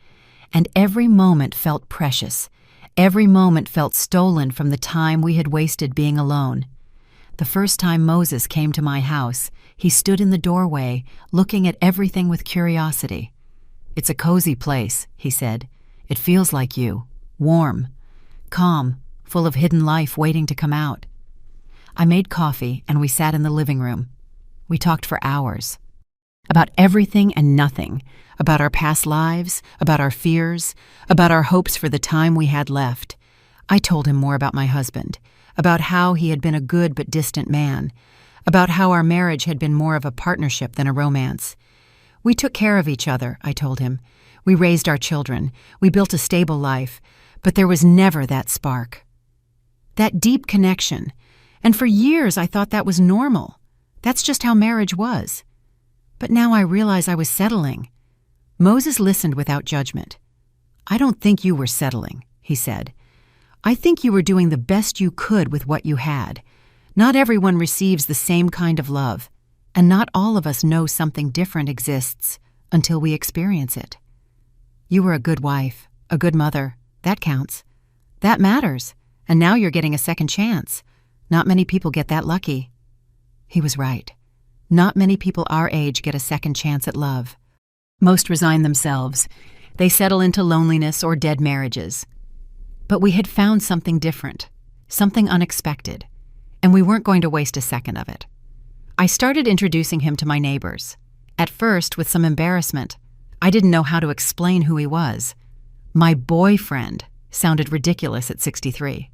And every moment felt precious. Every moment felt stolen from the time we had wasted being alone. The first time Moses came to my house, he stood in the doorway, looking at everything with curiosity. "It's a cozy place," he said. "It feels like you. Warm. Calm. Full of hidden life waiting to come out." I made coffee and we sat in the living room. We talked for hours. About everything and nothing. About our past lives, about our fears, about our hopes for the time we had left. I told him more about my husband, about how he had been a good but distant man, about how our marriage had been more of a partnership than a romance. "We took care of each other," I told him. "We raised our children. We built a stable life. But there was never that spark. That deep connection. And for years I thought that was normal. That's just how marriage was. But now I realize I was settling." Moses listened without judgment. "I don't think you were settling," he said. "I think you were doing the best you could with what you had. Not everyone receives the same kind of love, and not all of us know something different exists until we experience it. You were a good wife, a good mother. That counts. That matters, and now you're getting a second chance. Not many people get that lucky." He was right. Not many people our age get a second chance at love. Most resign themselves. They settle into loneliness or dead marriages. But we had found something different, something unexpected, and we weren't going to waste a second of it. I started introducing him to my neighbors. At first, with some embarrassment. I didn't know how to explain who he was. My boyfriend sounded ridiculous at 63.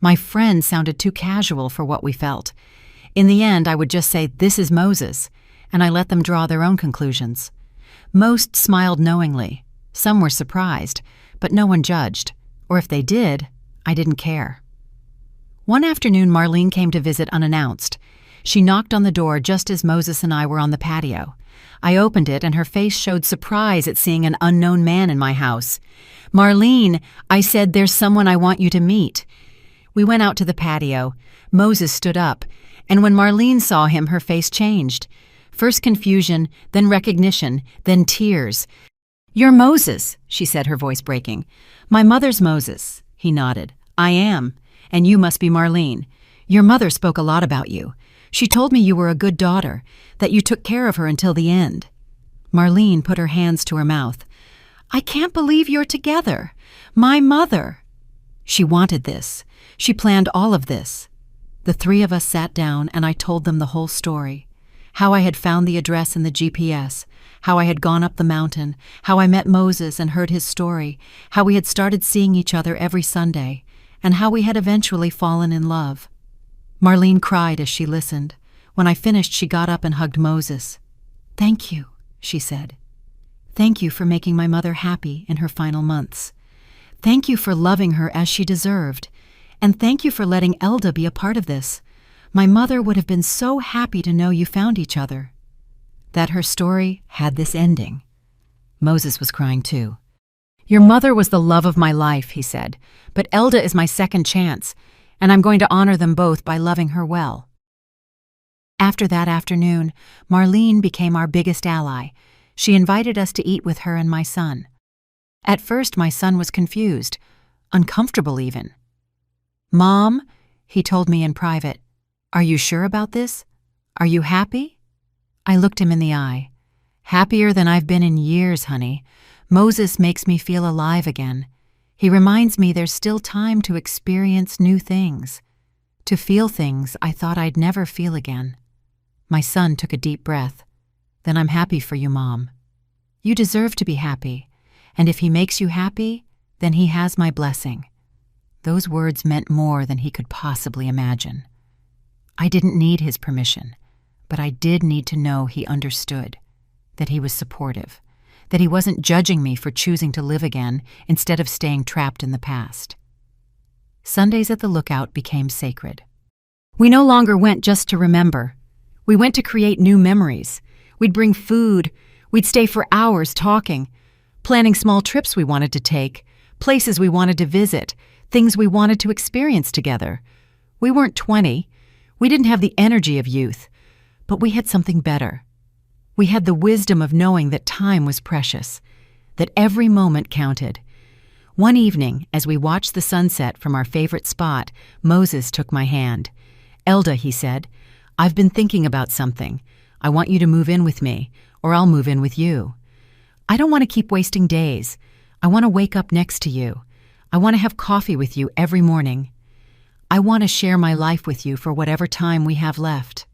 My friend sounded too casual for what we felt. In the end, I would just say, "This is Moses," and I let them draw their own conclusions. Most smiled knowingly. Some were surprised, but no one judged. Or if they did, I didn't care. One afternoon, Marlene came to visit unannounced. She knocked on the door just as Moses and I were on the patio. I opened it, and her face showed surprise at seeing an unknown man in my house. "Marlene," I said, "there's someone I want you to meet." We went out to the patio. Moses stood up, and when Marlene saw him, her face changed. First confusion, then recognition, then tears. "You're Moses," she said, her voice breaking. "My mother's Moses," he nodded. "I am, and you must be Marlene. Your mother spoke a lot about you. She told me you were a good daughter, that you took care of her until the end." Marlene put her hands to her mouth. "I can't believe you're together. My mother." She wanted this. She planned all of this. The three of us sat down, and I told them the whole story. How I had found the address in the GPS, how I had gone up the mountain, how I met Moses and heard his story, how we had started seeing each other every Sunday, and how we had eventually fallen in love. Marlene cried as she listened. When I finished, she got up and hugged Moses. "Thank you," she said. "Thank you for making my mother happy in her final months. Thank you for loving her as she deserved. And thank you for letting Elda be a part of this. My mother would have been so happy to know you found each other." That her story had this ending. Moses was crying too. "Your mother was the love of my life," he said, "but Elda is my second chance, and I'm going to honor them both by loving her well." After that afternoon, Marlene became our biggest ally. She invited us to eat with her and my son. At first, my son was confused, uncomfortable even. "Mom," he told me in private, "are you sure about this? Are you happy?" I looked him in the eye. "Happier than I've been in years, honey. Moses makes me feel alive again. He reminds me there's still time to experience new things, to feel things I thought I'd never feel again." My son took a deep breath. "Then I'm happy for you, Mom. You deserve to be happy, and if he makes you happy, then he has my blessing." Those words meant more than he could possibly imagine. I didn't need his permission, but I did need to know he understood, that he was supportive, that he wasn't judging me for choosing to live again instead of staying trapped in the past. Sundays at the Lookout became sacred. We no longer went just to remember. We went to create new memories. We'd bring food. We'd stay for hours talking, planning small trips we wanted to take, places we wanted to visit, things we wanted to experience together. We weren't 20. We didn't have the energy of youth, but we had something better. We had the wisdom of knowing that time was precious, that every moment counted. One evening, as we watched the sunset from our favorite spot, Moses took my hand. "Elda," he said, "I've been thinking about something. I want you to move in with me, or I'll move in with you. I don't want to keep wasting days. I want to wake up next to you. I want to have coffee with you every morning. I want to share my life with you for whatever time we have left."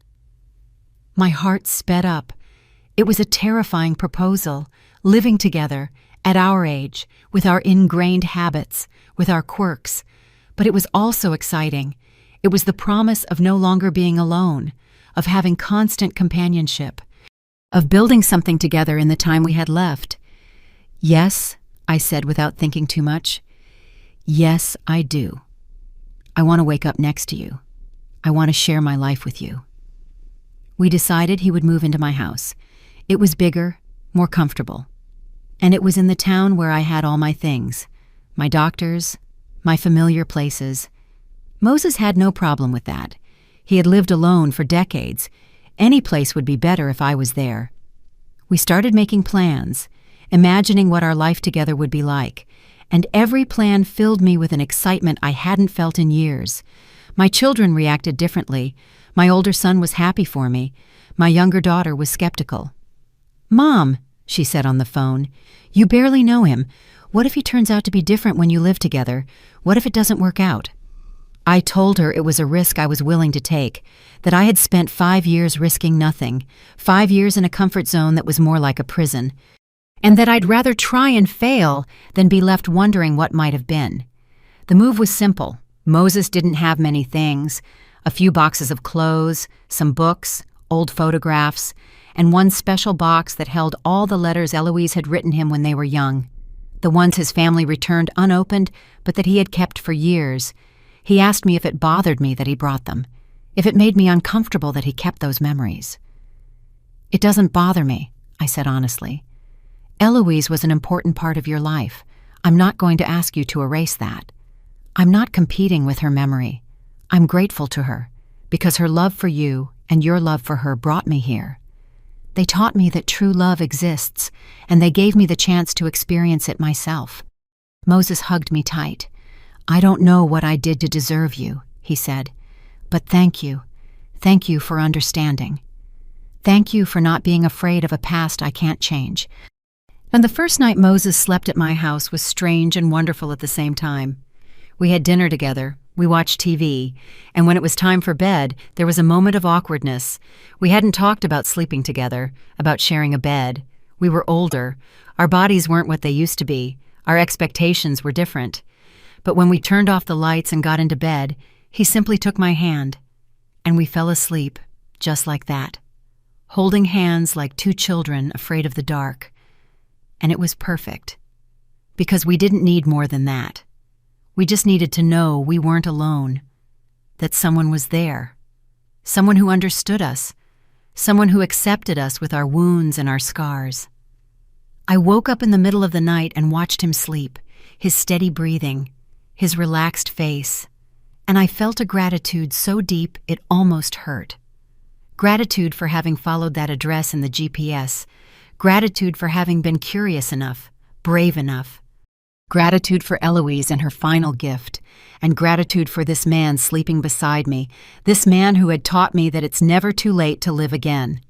My heart sped up. It was a terrifying proposal, living together, at our age, with our ingrained habits, with our quirks. But it was also exciting. It was the promise of no longer being alone, of having constant companionship, of building something together in the time we had left. "Yes," I said without thinking too much. "Yes, I do. I want to wake up next to you. I want to share my life with you." We decided he would move into my house. It was bigger, more comfortable. And it was in the town where I had all my things, my doctors, my familiar places. Moses had no problem with that. He had lived alone for decades. Any place would be better if I was there. We started making plans, imagining what our life together would be like, and every plan filled me with an excitement I hadn't felt in years. My children reacted differently. My older son was happy for me. My younger daughter was skeptical. "Mom," she said on the phone, "you barely know him. What if he turns out to be different when you live together? What if it doesn't work out?" I told her it was a risk I was willing to take, that I had spent 5 years risking nothing, 5 years in a comfort zone that was more like a prison, and that I'd rather try and fail than be left wondering what might have been. The move was simple. Moses didn't have many things: a few boxes of clothes, some books, old photographs, and one special box that held all the letters Eloise had written him when they were young, the ones his family returned unopened but that he had kept for years. He asked me if it bothered me that he brought them, if it made me uncomfortable that he kept those memories. "It doesn't bother me," I said honestly. "Eloise was an important part of your life. I'm not going to ask you to erase that. I'm not competing with her memory. I'm grateful to her, because her love for you and your love for her brought me here. They taught me that true love exists, and they gave me the chance to experience it myself." Moses hugged me tight. "I don't know what I did to deserve you," he said, "but thank you. Thank you for understanding. Thank you for not being afraid of a past I can't change." And the first night Moses slept at my house was strange and wonderful at the same time. We had dinner together, we watched TV, and when it was time for bed, there was a moment of awkwardness. We hadn't talked about sleeping together, about sharing a bed. We were older. Our bodies weren't what they used to be. Our expectations were different. But when we turned off the lights and got into bed, he simply took my hand, and we fell asleep just like that, holding hands like two children afraid of the dark. And it was perfect, because we didn't need more than that. We just needed to know we weren't alone, that someone was there, someone who understood us, someone who accepted us with our wounds and our scars. I woke up in the middle of the night and watched him sleep, his steady breathing, his relaxed face, and I felt a gratitude so deep it almost hurt. Gratitude for having followed that address in the GPS, gratitude for having been curious enough, brave enough, gratitude for Eloise and her final gift, and gratitude for this man sleeping beside me, this man who had taught me that it's never too late to live again.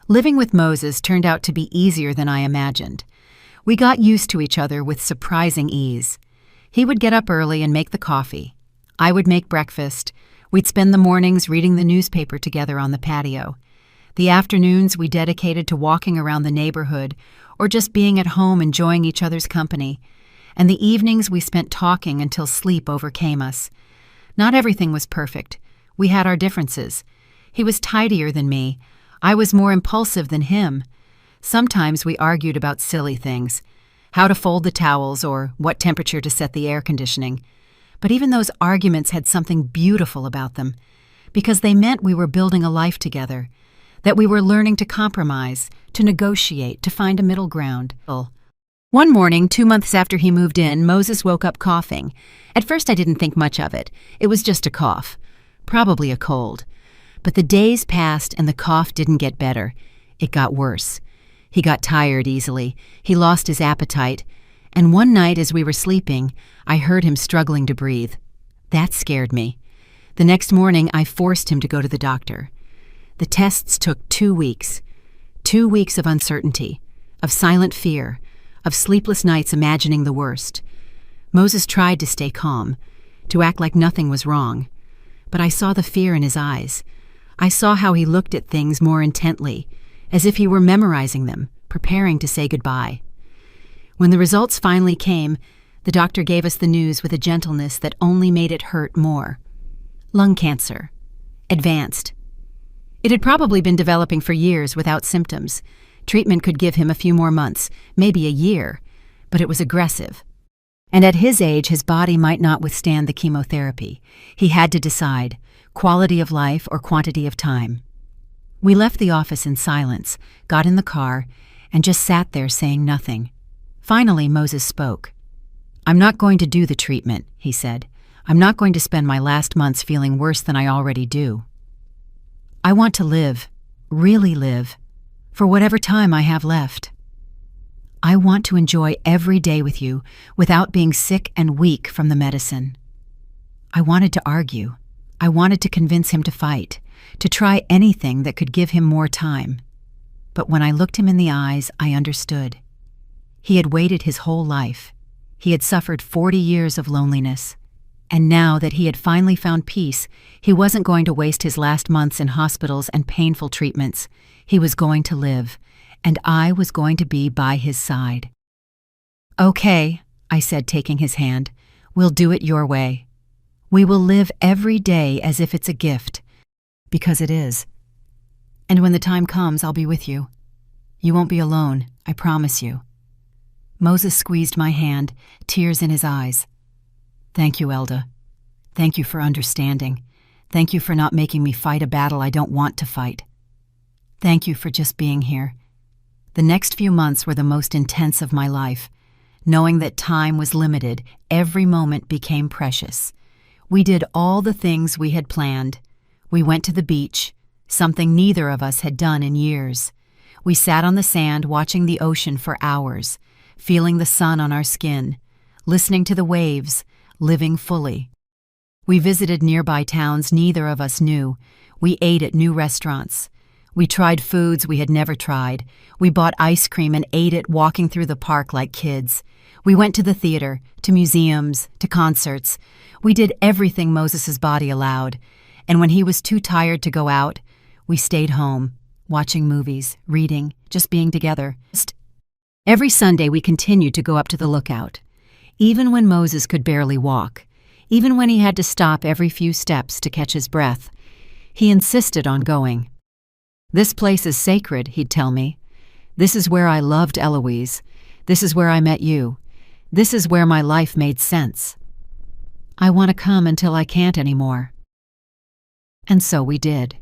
Living with Moses turned out to be easier than I imagined. We got used to each other with surprising ease. He would get up early and make the coffee. I would make breakfast. We'd spend the mornings reading the newspaper together on the patio. The afternoons we dedicated to walking around the neighborhood or just being at home enjoying each other's company. And the evenings we spent talking until sleep overcame us. Not everything was perfect. We had our differences. He was tidier than me. I was more impulsive than him. Sometimes we argued about silly things, how to fold the towels or what temperature to set the air conditioning. But even those arguments had something beautiful about them, because they meant we were building a life together, that we were learning to compromise, to negotiate, to find a middle ground. One morning, 2 months after he moved in, Moses woke up coughing. At first I didn't think much of it. It was just a cough. Probably a cold. But the days passed and the cough didn't get better. It got worse. He got tired easily. He lost his appetite. And one night as we were sleeping, I heard him struggling to breathe. That scared me. The next morning, I forced him to go to the doctor. The tests took 2 weeks. 2 weeks of uncertainty, of silent fear, of sleepless nights imagining the worst. Moses tried to stay calm, to act like nothing was wrong. But I saw the fear in his eyes. I saw how he looked at things more intently, as if he were memorizing them, preparing to say goodbye. When the results finally came, the doctor gave us the news with a gentleness that only made it hurt more. Lung cancer. Advanced. It had probably been developing for years without symptoms. Treatment could give him a few more months, maybe a year, but it was aggressive. And at his age, his body might not withstand the chemotherapy. He had to decide, quality of life or quantity of time. We left the office in silence, got in the car, and just sat there saying nothing. Finally, Moses spoke. "I'm not going to do the treatment," he said. "I'm not going to spend my last months feeling worse than I already do. I want to live, really live, for whatever time I have left. I want to enjoy every day with you without being sick and weak from the medicine." I wanted to argue. I wanted to convince him to fight, to try anything that could give him more time. But when I looked him in the eyes, I understood. He had waited his whole life. He had suffered 40 years of loneliness. And now that he had finally found peace, he wasn't going to waste his last months in hospitals and painful treatments. He was going to live, and I was going to be by his side. "Okay," I said, taking his hand. "We'll do it your way. We will live every day as if it's a gift, because it is. And when the time comes, I'll be with you. You won't be alone, I promise you." Moses squeezed my hand, tears in his eyes. "Thank you, Elda. Thank you for understanding. Thank you for not making me fight a battle I don't want to fight. Thank you for just being here." The next few months were the most intense of my life. Knowing that time was limited, every moment became precious. We did all the things we had planned. We went to the beach, something neither of us had done in years. We sat on the sand watching the ocean for hours, feeling the sun on our skin, listening to the waves, living fully. We visited nearby towns neither of us knew. We ate at new restaurants. We tried foods we had never tried. We bought ice cream and ate it walking through the park like kids. We went to the theater, to museums, to concerts. We did everything Moses's body allowed. And when he was too tired to go out, we stayed home, watching movies, reading, just being together. Every Sunday we continued to go up to the lookout. Even when Moses could barely walk, even when he had to stop every few steps to catch his breath, he insisted on going. "This place is sacred," he'd tell me. "This is where I loved Eloise. This is where I met you. This is where my life made sense. I want to come until I can't anymore." And so we did.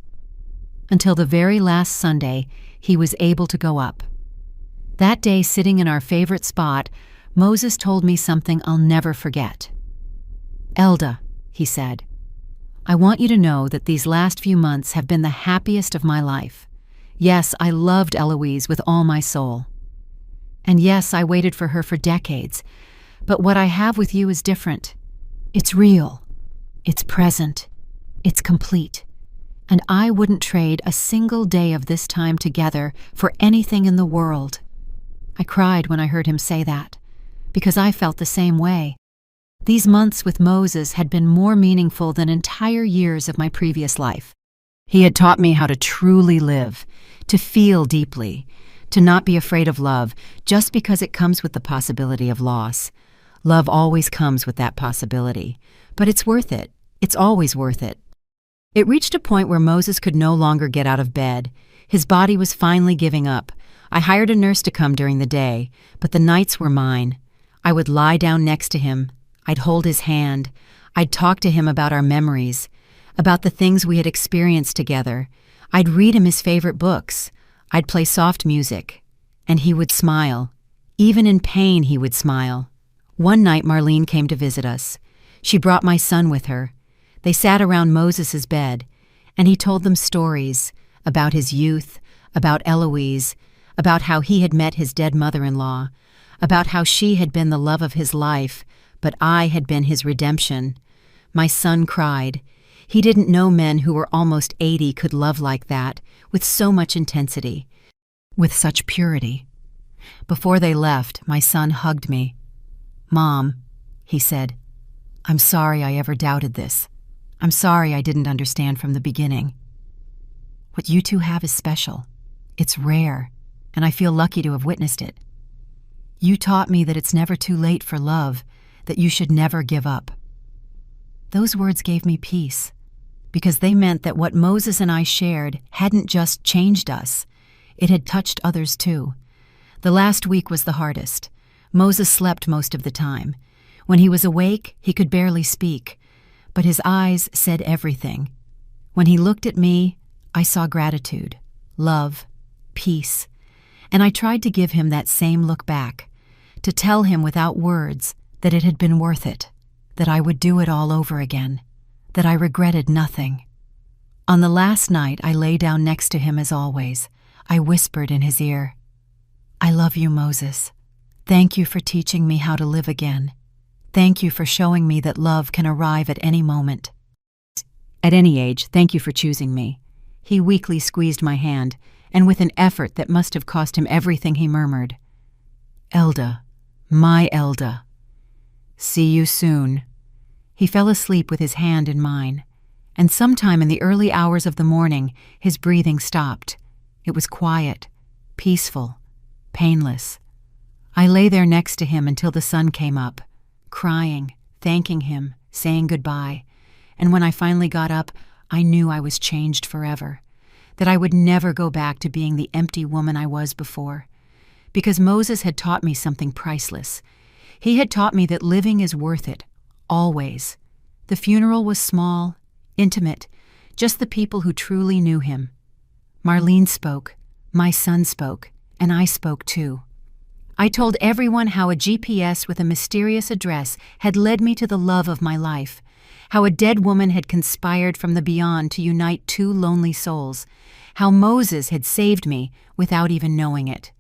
Until the very last Sunday, he was able to go up. That day, sitting in our favorite spot, Moses told me something I'll never forget. "Elda," he said, "I want you to know that these last few months have been the happiest of my life. Yes, I loved Eloise with all my soul. And yes, I waited for her for decades. But what I have with you is different. It's real. It's present. It's complete. And I wouldn't trade a single day of this time together for anything in the world." I cried when I heard him say that, because I felt the same way. These months with Moses had been more meaningful than entire years of my previous life. He had taught me how to truly live, to feel deeply, to not be afraid of love just because it comes with the possibility of loss. Love always comes with that possibility, but it's worth it. It's always worth it. It reached a point where Moses could no longer get out of bed. His body was finally giving up. I hired a nurse to come during the day, but the nights were mine. I would lie down next to him. I'd hold his hand. I'd talk to him about our memories, about the things we had experienced together. I'd read him his favorite books. I'd play soft music. And he would smile. Even in pain, he would smile. One night, Marlene came to visit us. She brought my son with her. They sat around Moses's bed, and he told them stories about his youth, about Eloise, about how he had met his dead mother-in-law, about how she had been the love of his life, but I had been his redemption. My son cried. He didn't know men who were almost 80 could love like that, with so much intensity, with such purity. Before they left, my son hugged me. "Mom," he said, "I'm sorry I ever doubted this. I'm sorry I didn't understand from the beginning. What you two have is special. It's rare, and I feel lucky to have witnessed it. You taught me that it's never too late for love, that you should never give up." Those words gave me peace, because they meant that what Moses and I shared hadn't just changed us, it had touched others too. The last week was the hardest. Moses slept most of the time. When he was awake, he could barely speak, but his eyes said everything. When he looked at me, I saw gratitude, love, peace, and I tried to give him that same look back, to tell him without words that it had been worth it, that I would do it all over again, that I regretted nothing. On the last night, I lay down next to him as always. I whispered in his ear, "I love you, Moses. Thank you for teaching me how to live again. Thank you for showing me that love can arrive at any moment. At any age, thank you for choosing me." He weakly squeezed my hand, and with an effort that must have cost him everything, he murmured, "Elda, my Elda. See you soon." He fell asleep with his hand in mine, and sometime in the early hours of the morning, his breathing stopped. It was quiet, peaceful, painless. I lay there next to him until the sun came up, crying, thanking him, saying goodbye, and when I finally got up, I knew I was changed forever, that I would never go back to being the empty woman I was before, because Moses had taught me something priceless. He had taught me that living is worth it, always. The funeral was small, intimate, just the people who truly knew him. Marlene spoke, my son spoke, and I spoke too. I told everyone how a GPS with a mysterious address had led me to the love of my life, how a dead woman had conspired from the beyond to unite two lonely souls, how Moses had saved me without even knowing it.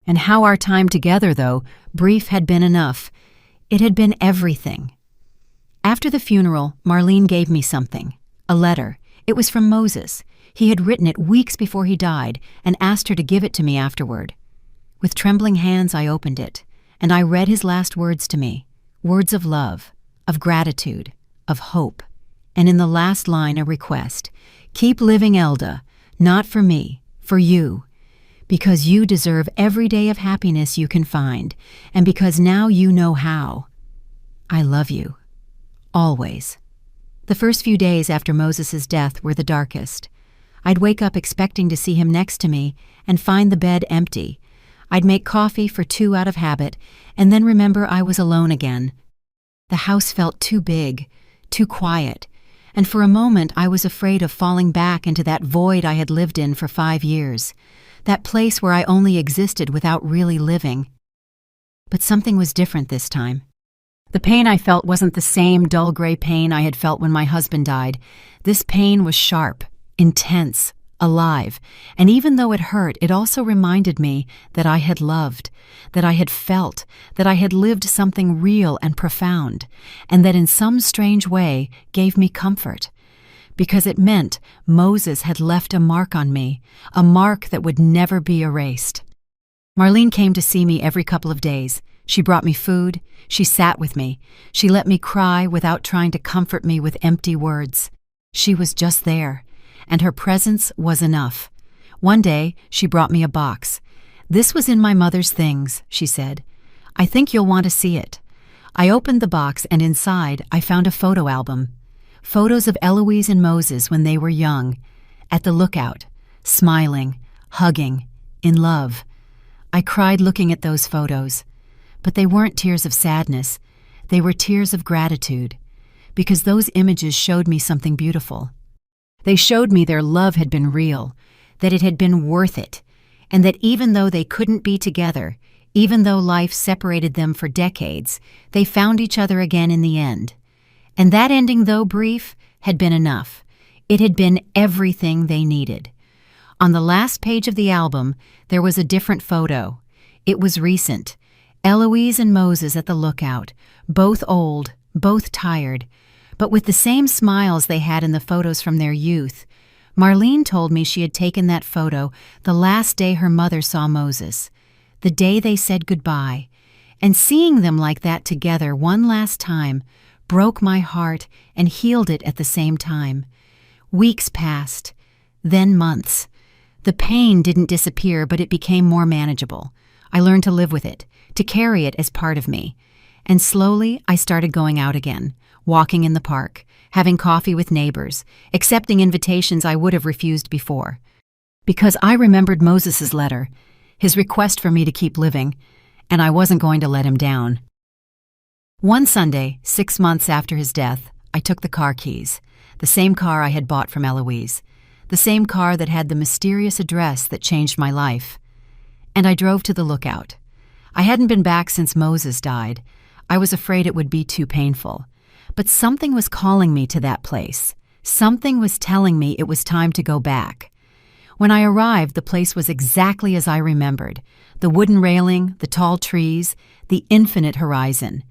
And how our time together, though brief had been enough, it had been everything. After the funeral, Marlene gave me something, a letter. It was from Moses. He had written it weeks before he died and asked her to give it to me afterward. With trembling hands, I opened it, and I read his last words to me, words of love, of gratitude, of hope, and in the last line a request, "Keep living, Elda, not for me, for you, because you deserve every day of happiness you can find, and because now you know how. I love you. Always." The first few days after Moses' death were the darkest. I'd wake up expecting to see him next to me and find the bed empty. I'd make coffee for 2 out of habit, and then remember I was alone again. The house felt too big, too quiet, and for a moment I was afraid of falling back into that void I had lived in for 5 years, that place where I only existed without really living. But something was different this time. The pain I felt wasn't the same dull gray pain I had felt when my husband died. This pain was sharp, intense, alive, and even though it hurt, it also reminded me that I had loved, that I had felt, that I had lived something real and profound, and that in some strange way gave me comfort, because it meant Moses had left a mark on me, a mark that would never be erased. Marlene came to see me every couple of days. She brought me food, she sat with me, she let me cry without trying to comfort me with empty words. She was just there, and her presence was enough. One day, she brought me a box. "This was in my mother's things," she said. "I think you'll want to see it." I opened the box, and inside, I found a photo album. Photos of Eloise and Moses when they were young, at the lookout, smiling, hugging, in love. I cried looking at those photos, but they weren't tears of sadness. They were tears of gratitude, because those images showed me something beautiful. They showed me their love had been real, that it had been worth it, and that even though they couldn't be together, even though life separated them for decades, they found each other again in the end. And that ending, though brief, had been enough. It had been everything they needed. On the last page of the album, there was a different photo. It was recent. Eloise and Moses at the lookout, both old, both tired, but with the same smiles they had in the photos from their youth. Marlene told me she had taken that photo the last day her mother saw Moses, the day they said goodbye, and seeing them like that together one last time broke my heart and healed it at the same time. Weeks passed, then months. The pain didn't disappear, but it became more manageable. I learned to live with it, to carry it as part of me. And slowly, I started going out again, walking in the park, having coffee with neighbors, accepting invitations I would have refused before. Because I remembered Moses's letter, his request for me to keep living, and I wasn't going to let him down. One Sunday, 6 months after his death, I took the car keys, the same car I had bought from Eloise, the same car that had the mysterious address that changed my life. And I drove to the lookout. I hadn't been back since Moses died. I was afraid it would be too painful. But something was calling me to that place. Something was telling me it was time to go back. When I arrived, the place was exactly as I remembered. The wooden railing, the tall trees, the infinite horizon.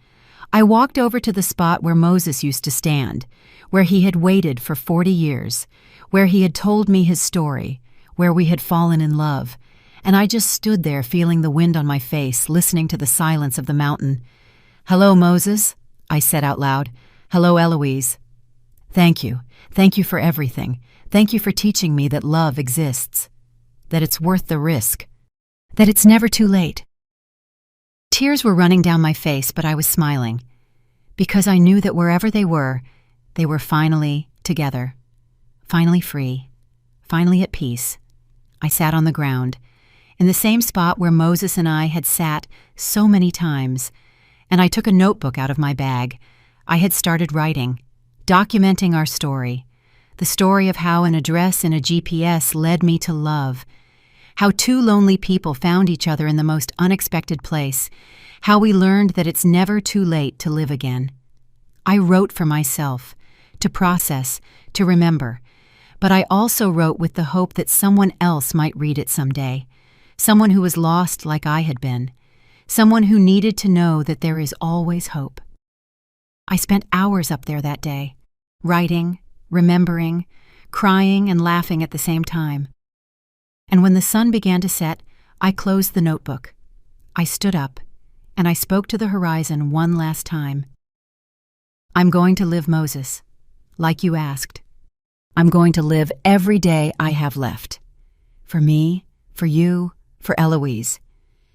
I walked over to the spot where Moses used to stand, where he had waited for 40 years, where he had told me his story, where we had fallen in love, and I just stood there feeling the wind on my face, listening to the silence of the mountain. "Hello, Moses," I said out loud. "Hello, Eloise. Thank you. Thank you for everything. Thank you for teaching me that love exists, that it's worth the risk, that it's never too late." Tears were running down my face, but I was smiling, because I knew that wherever they were finally together, finally free, finally at peace. I sat on the ground, in the same spot where Moses and I had sat so many times, and I took a notebook out of my bag. I had started writing, documenting our story, the story of how an address in a GPS led me to love, how two lonely people found each other in the most unexpected place, how we learned that it's never too late to live again. I wrote for myself, to process, to remember, but I also wrote with the hope that someone else might read it someday, someone who was lost like I had been, someone who needed to know that there is always hope. I spent hours up there that day, writing, remembering, crying and laughing at the same time. And when the sun began to set, I closed the notebook. I stood up, and I spoke to the horizon one last time. "I'm going to live, Moses, like you asked. I'm going to live every day I have left. For me, for you, for Eloise,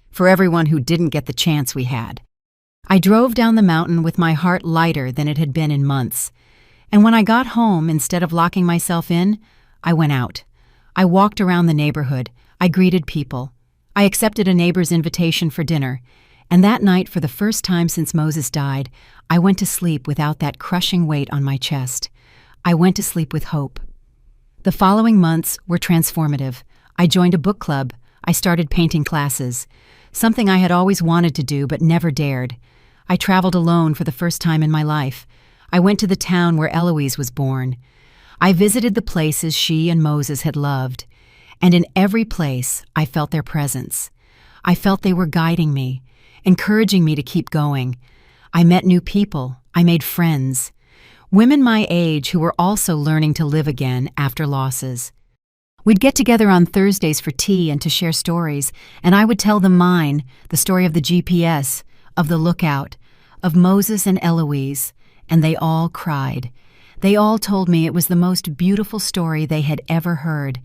for everyone who didn't get the chance we had." I drove down the mountain with my heart lighter than it had been in months. And when I got home, instead of locking myself in, I went out. I walked around the neighborhood. I greeted people. I accepted a neighbor's invitation for dinner. And that night, for the first time since Moses died, I went to sleep without that crushing weight on my chest. I went to sleep with hope. The following months were transformative. I joined a book club. I started painting classes, something I had always wanted to do but never dared. I traveled alone for the first time in my life. I went to the town where Eloise was born. I visited the places she and Moses had loved, and in every place I felt their presence. I felt they were guiding me, encouraging me to keep going. I met new people. I made friends. Women my age who were also learning to live again after losses. We'd get together on Thursdays for tea and to share stories, and I would tell them mine, the story of the GPS, of the lookout, of Moses and Eloise, and they all cried. They all told me it was the most beautiful story they had ever heard,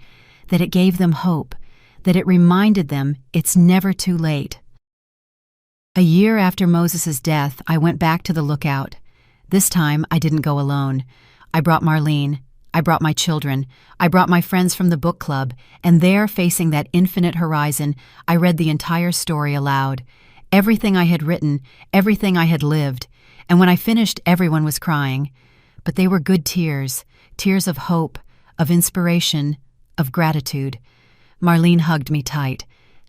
that it gave them hope, that it reminded them it's never too late. A year after Moses's death, I went back to the lookout. This time, I didn't go alone. I brought Marlene. I brought my children. I brought my friends from the book club, and there, facing that infinite horizon, I read the entire story aloud. Everything I had written, everything I had lived, and when I finished, everyone was crying. but they were good tears, tears of hope, of inspiration, of gratitude. Marlene hugged me tight.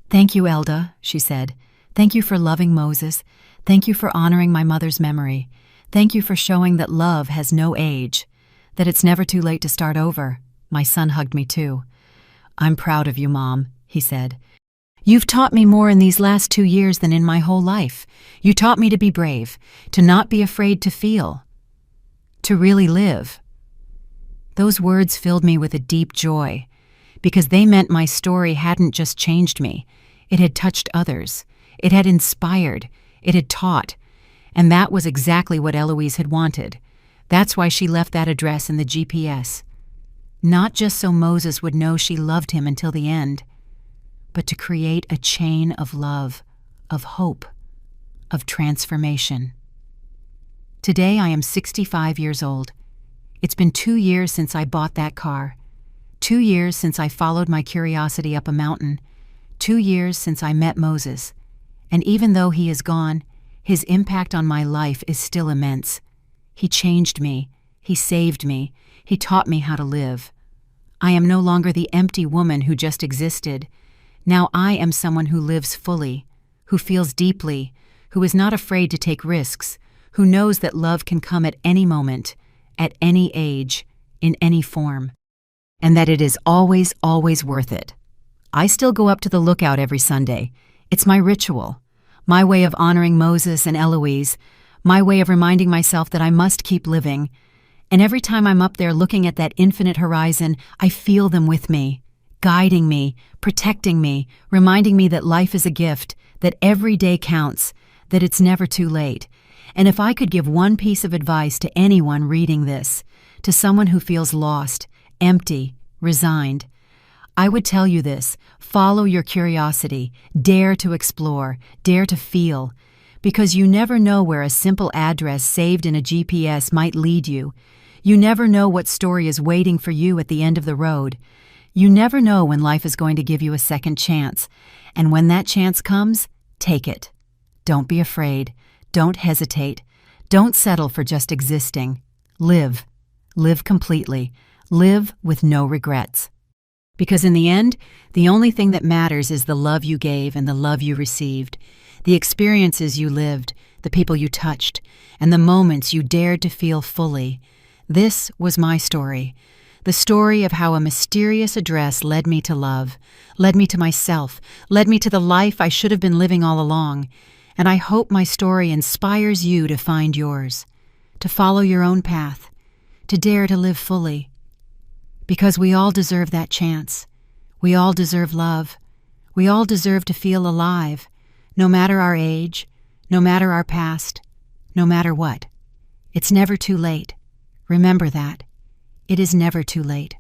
"Thank you, Elda," she said. "Thank you for loving Moses. Thank you for honoring my mother's memory. Thank you for showing that love has no age, that it's never too late to start over." My son hugged me too. "I'm proud of you, Mom," he said. "You've taught me more in these last 2 years than in my whole life. You taught me to be brave, to not be afraid to feel, to really live." Those words filled me with a deep joy, because they meant my story hadn't just changed me. It had touched others. It had inspired. It had taught. And that was exactly what Eloise had wanted. That's why she left that address in the GPS. Not just so Moses would know she loved him until the end, but to create a chain of love, of hope, of transformation. Today I am 65 years old. It's been 2 years since I bought that car. 2 years since I followed my curiosity up a mountain. 2 years since I met Moses. And even though he is gone, his impact on my life is still immense. He changed me. He saved me. He taught me how to live. I am no longer the empty woman who just existed. Now I am someone who lives fully, who feels deeply, who is not afraid to take risks, who knows that love can come at any moment, at any age, in any form, and that it is always, always worth it. I still go up to the lookout every Sunday. It's my ritual, my way of honoring Moses and Eloise, my way of reminding myself that I must keep living. And every time I'm up there looking at that infinite horizon, I feel them with me, guiding me, protecting me, reminding me that life is a gift, that every day counts, that it's never too late. And if I could give one piece of advice to anyone reading this, to someone who feels lost, empty, resigned, I would tell you this: follow your curiosity, dare to explore, dare to feel, because you never know where a simple address saved in a GPS might lead you. You never know what story is waiting for you at the end of the road. You never know when life is going to give you a second chance, and when that chance comes, take it. Don't be afraid. Don't hesitate. Don't settle for just existing. Live. Live completely. Live with no regrets. Because in the end, the only thing that matters is the love you gave and the love you received, the experiences you lived, the people you touched, and the moments you dared to feel fully. This was my story, the story of how a mysterious address led me to love, led me to myself, led me to the life I should have been living all along. And I hope my story inspires you to find yours, to follow your own path, to dare to live fully. Because we all deserve that chance. We all deserve love. We all deserve to feel alive, no matter our age, no matter our past, no matter what. It's never too late. Remember that. It is never too late.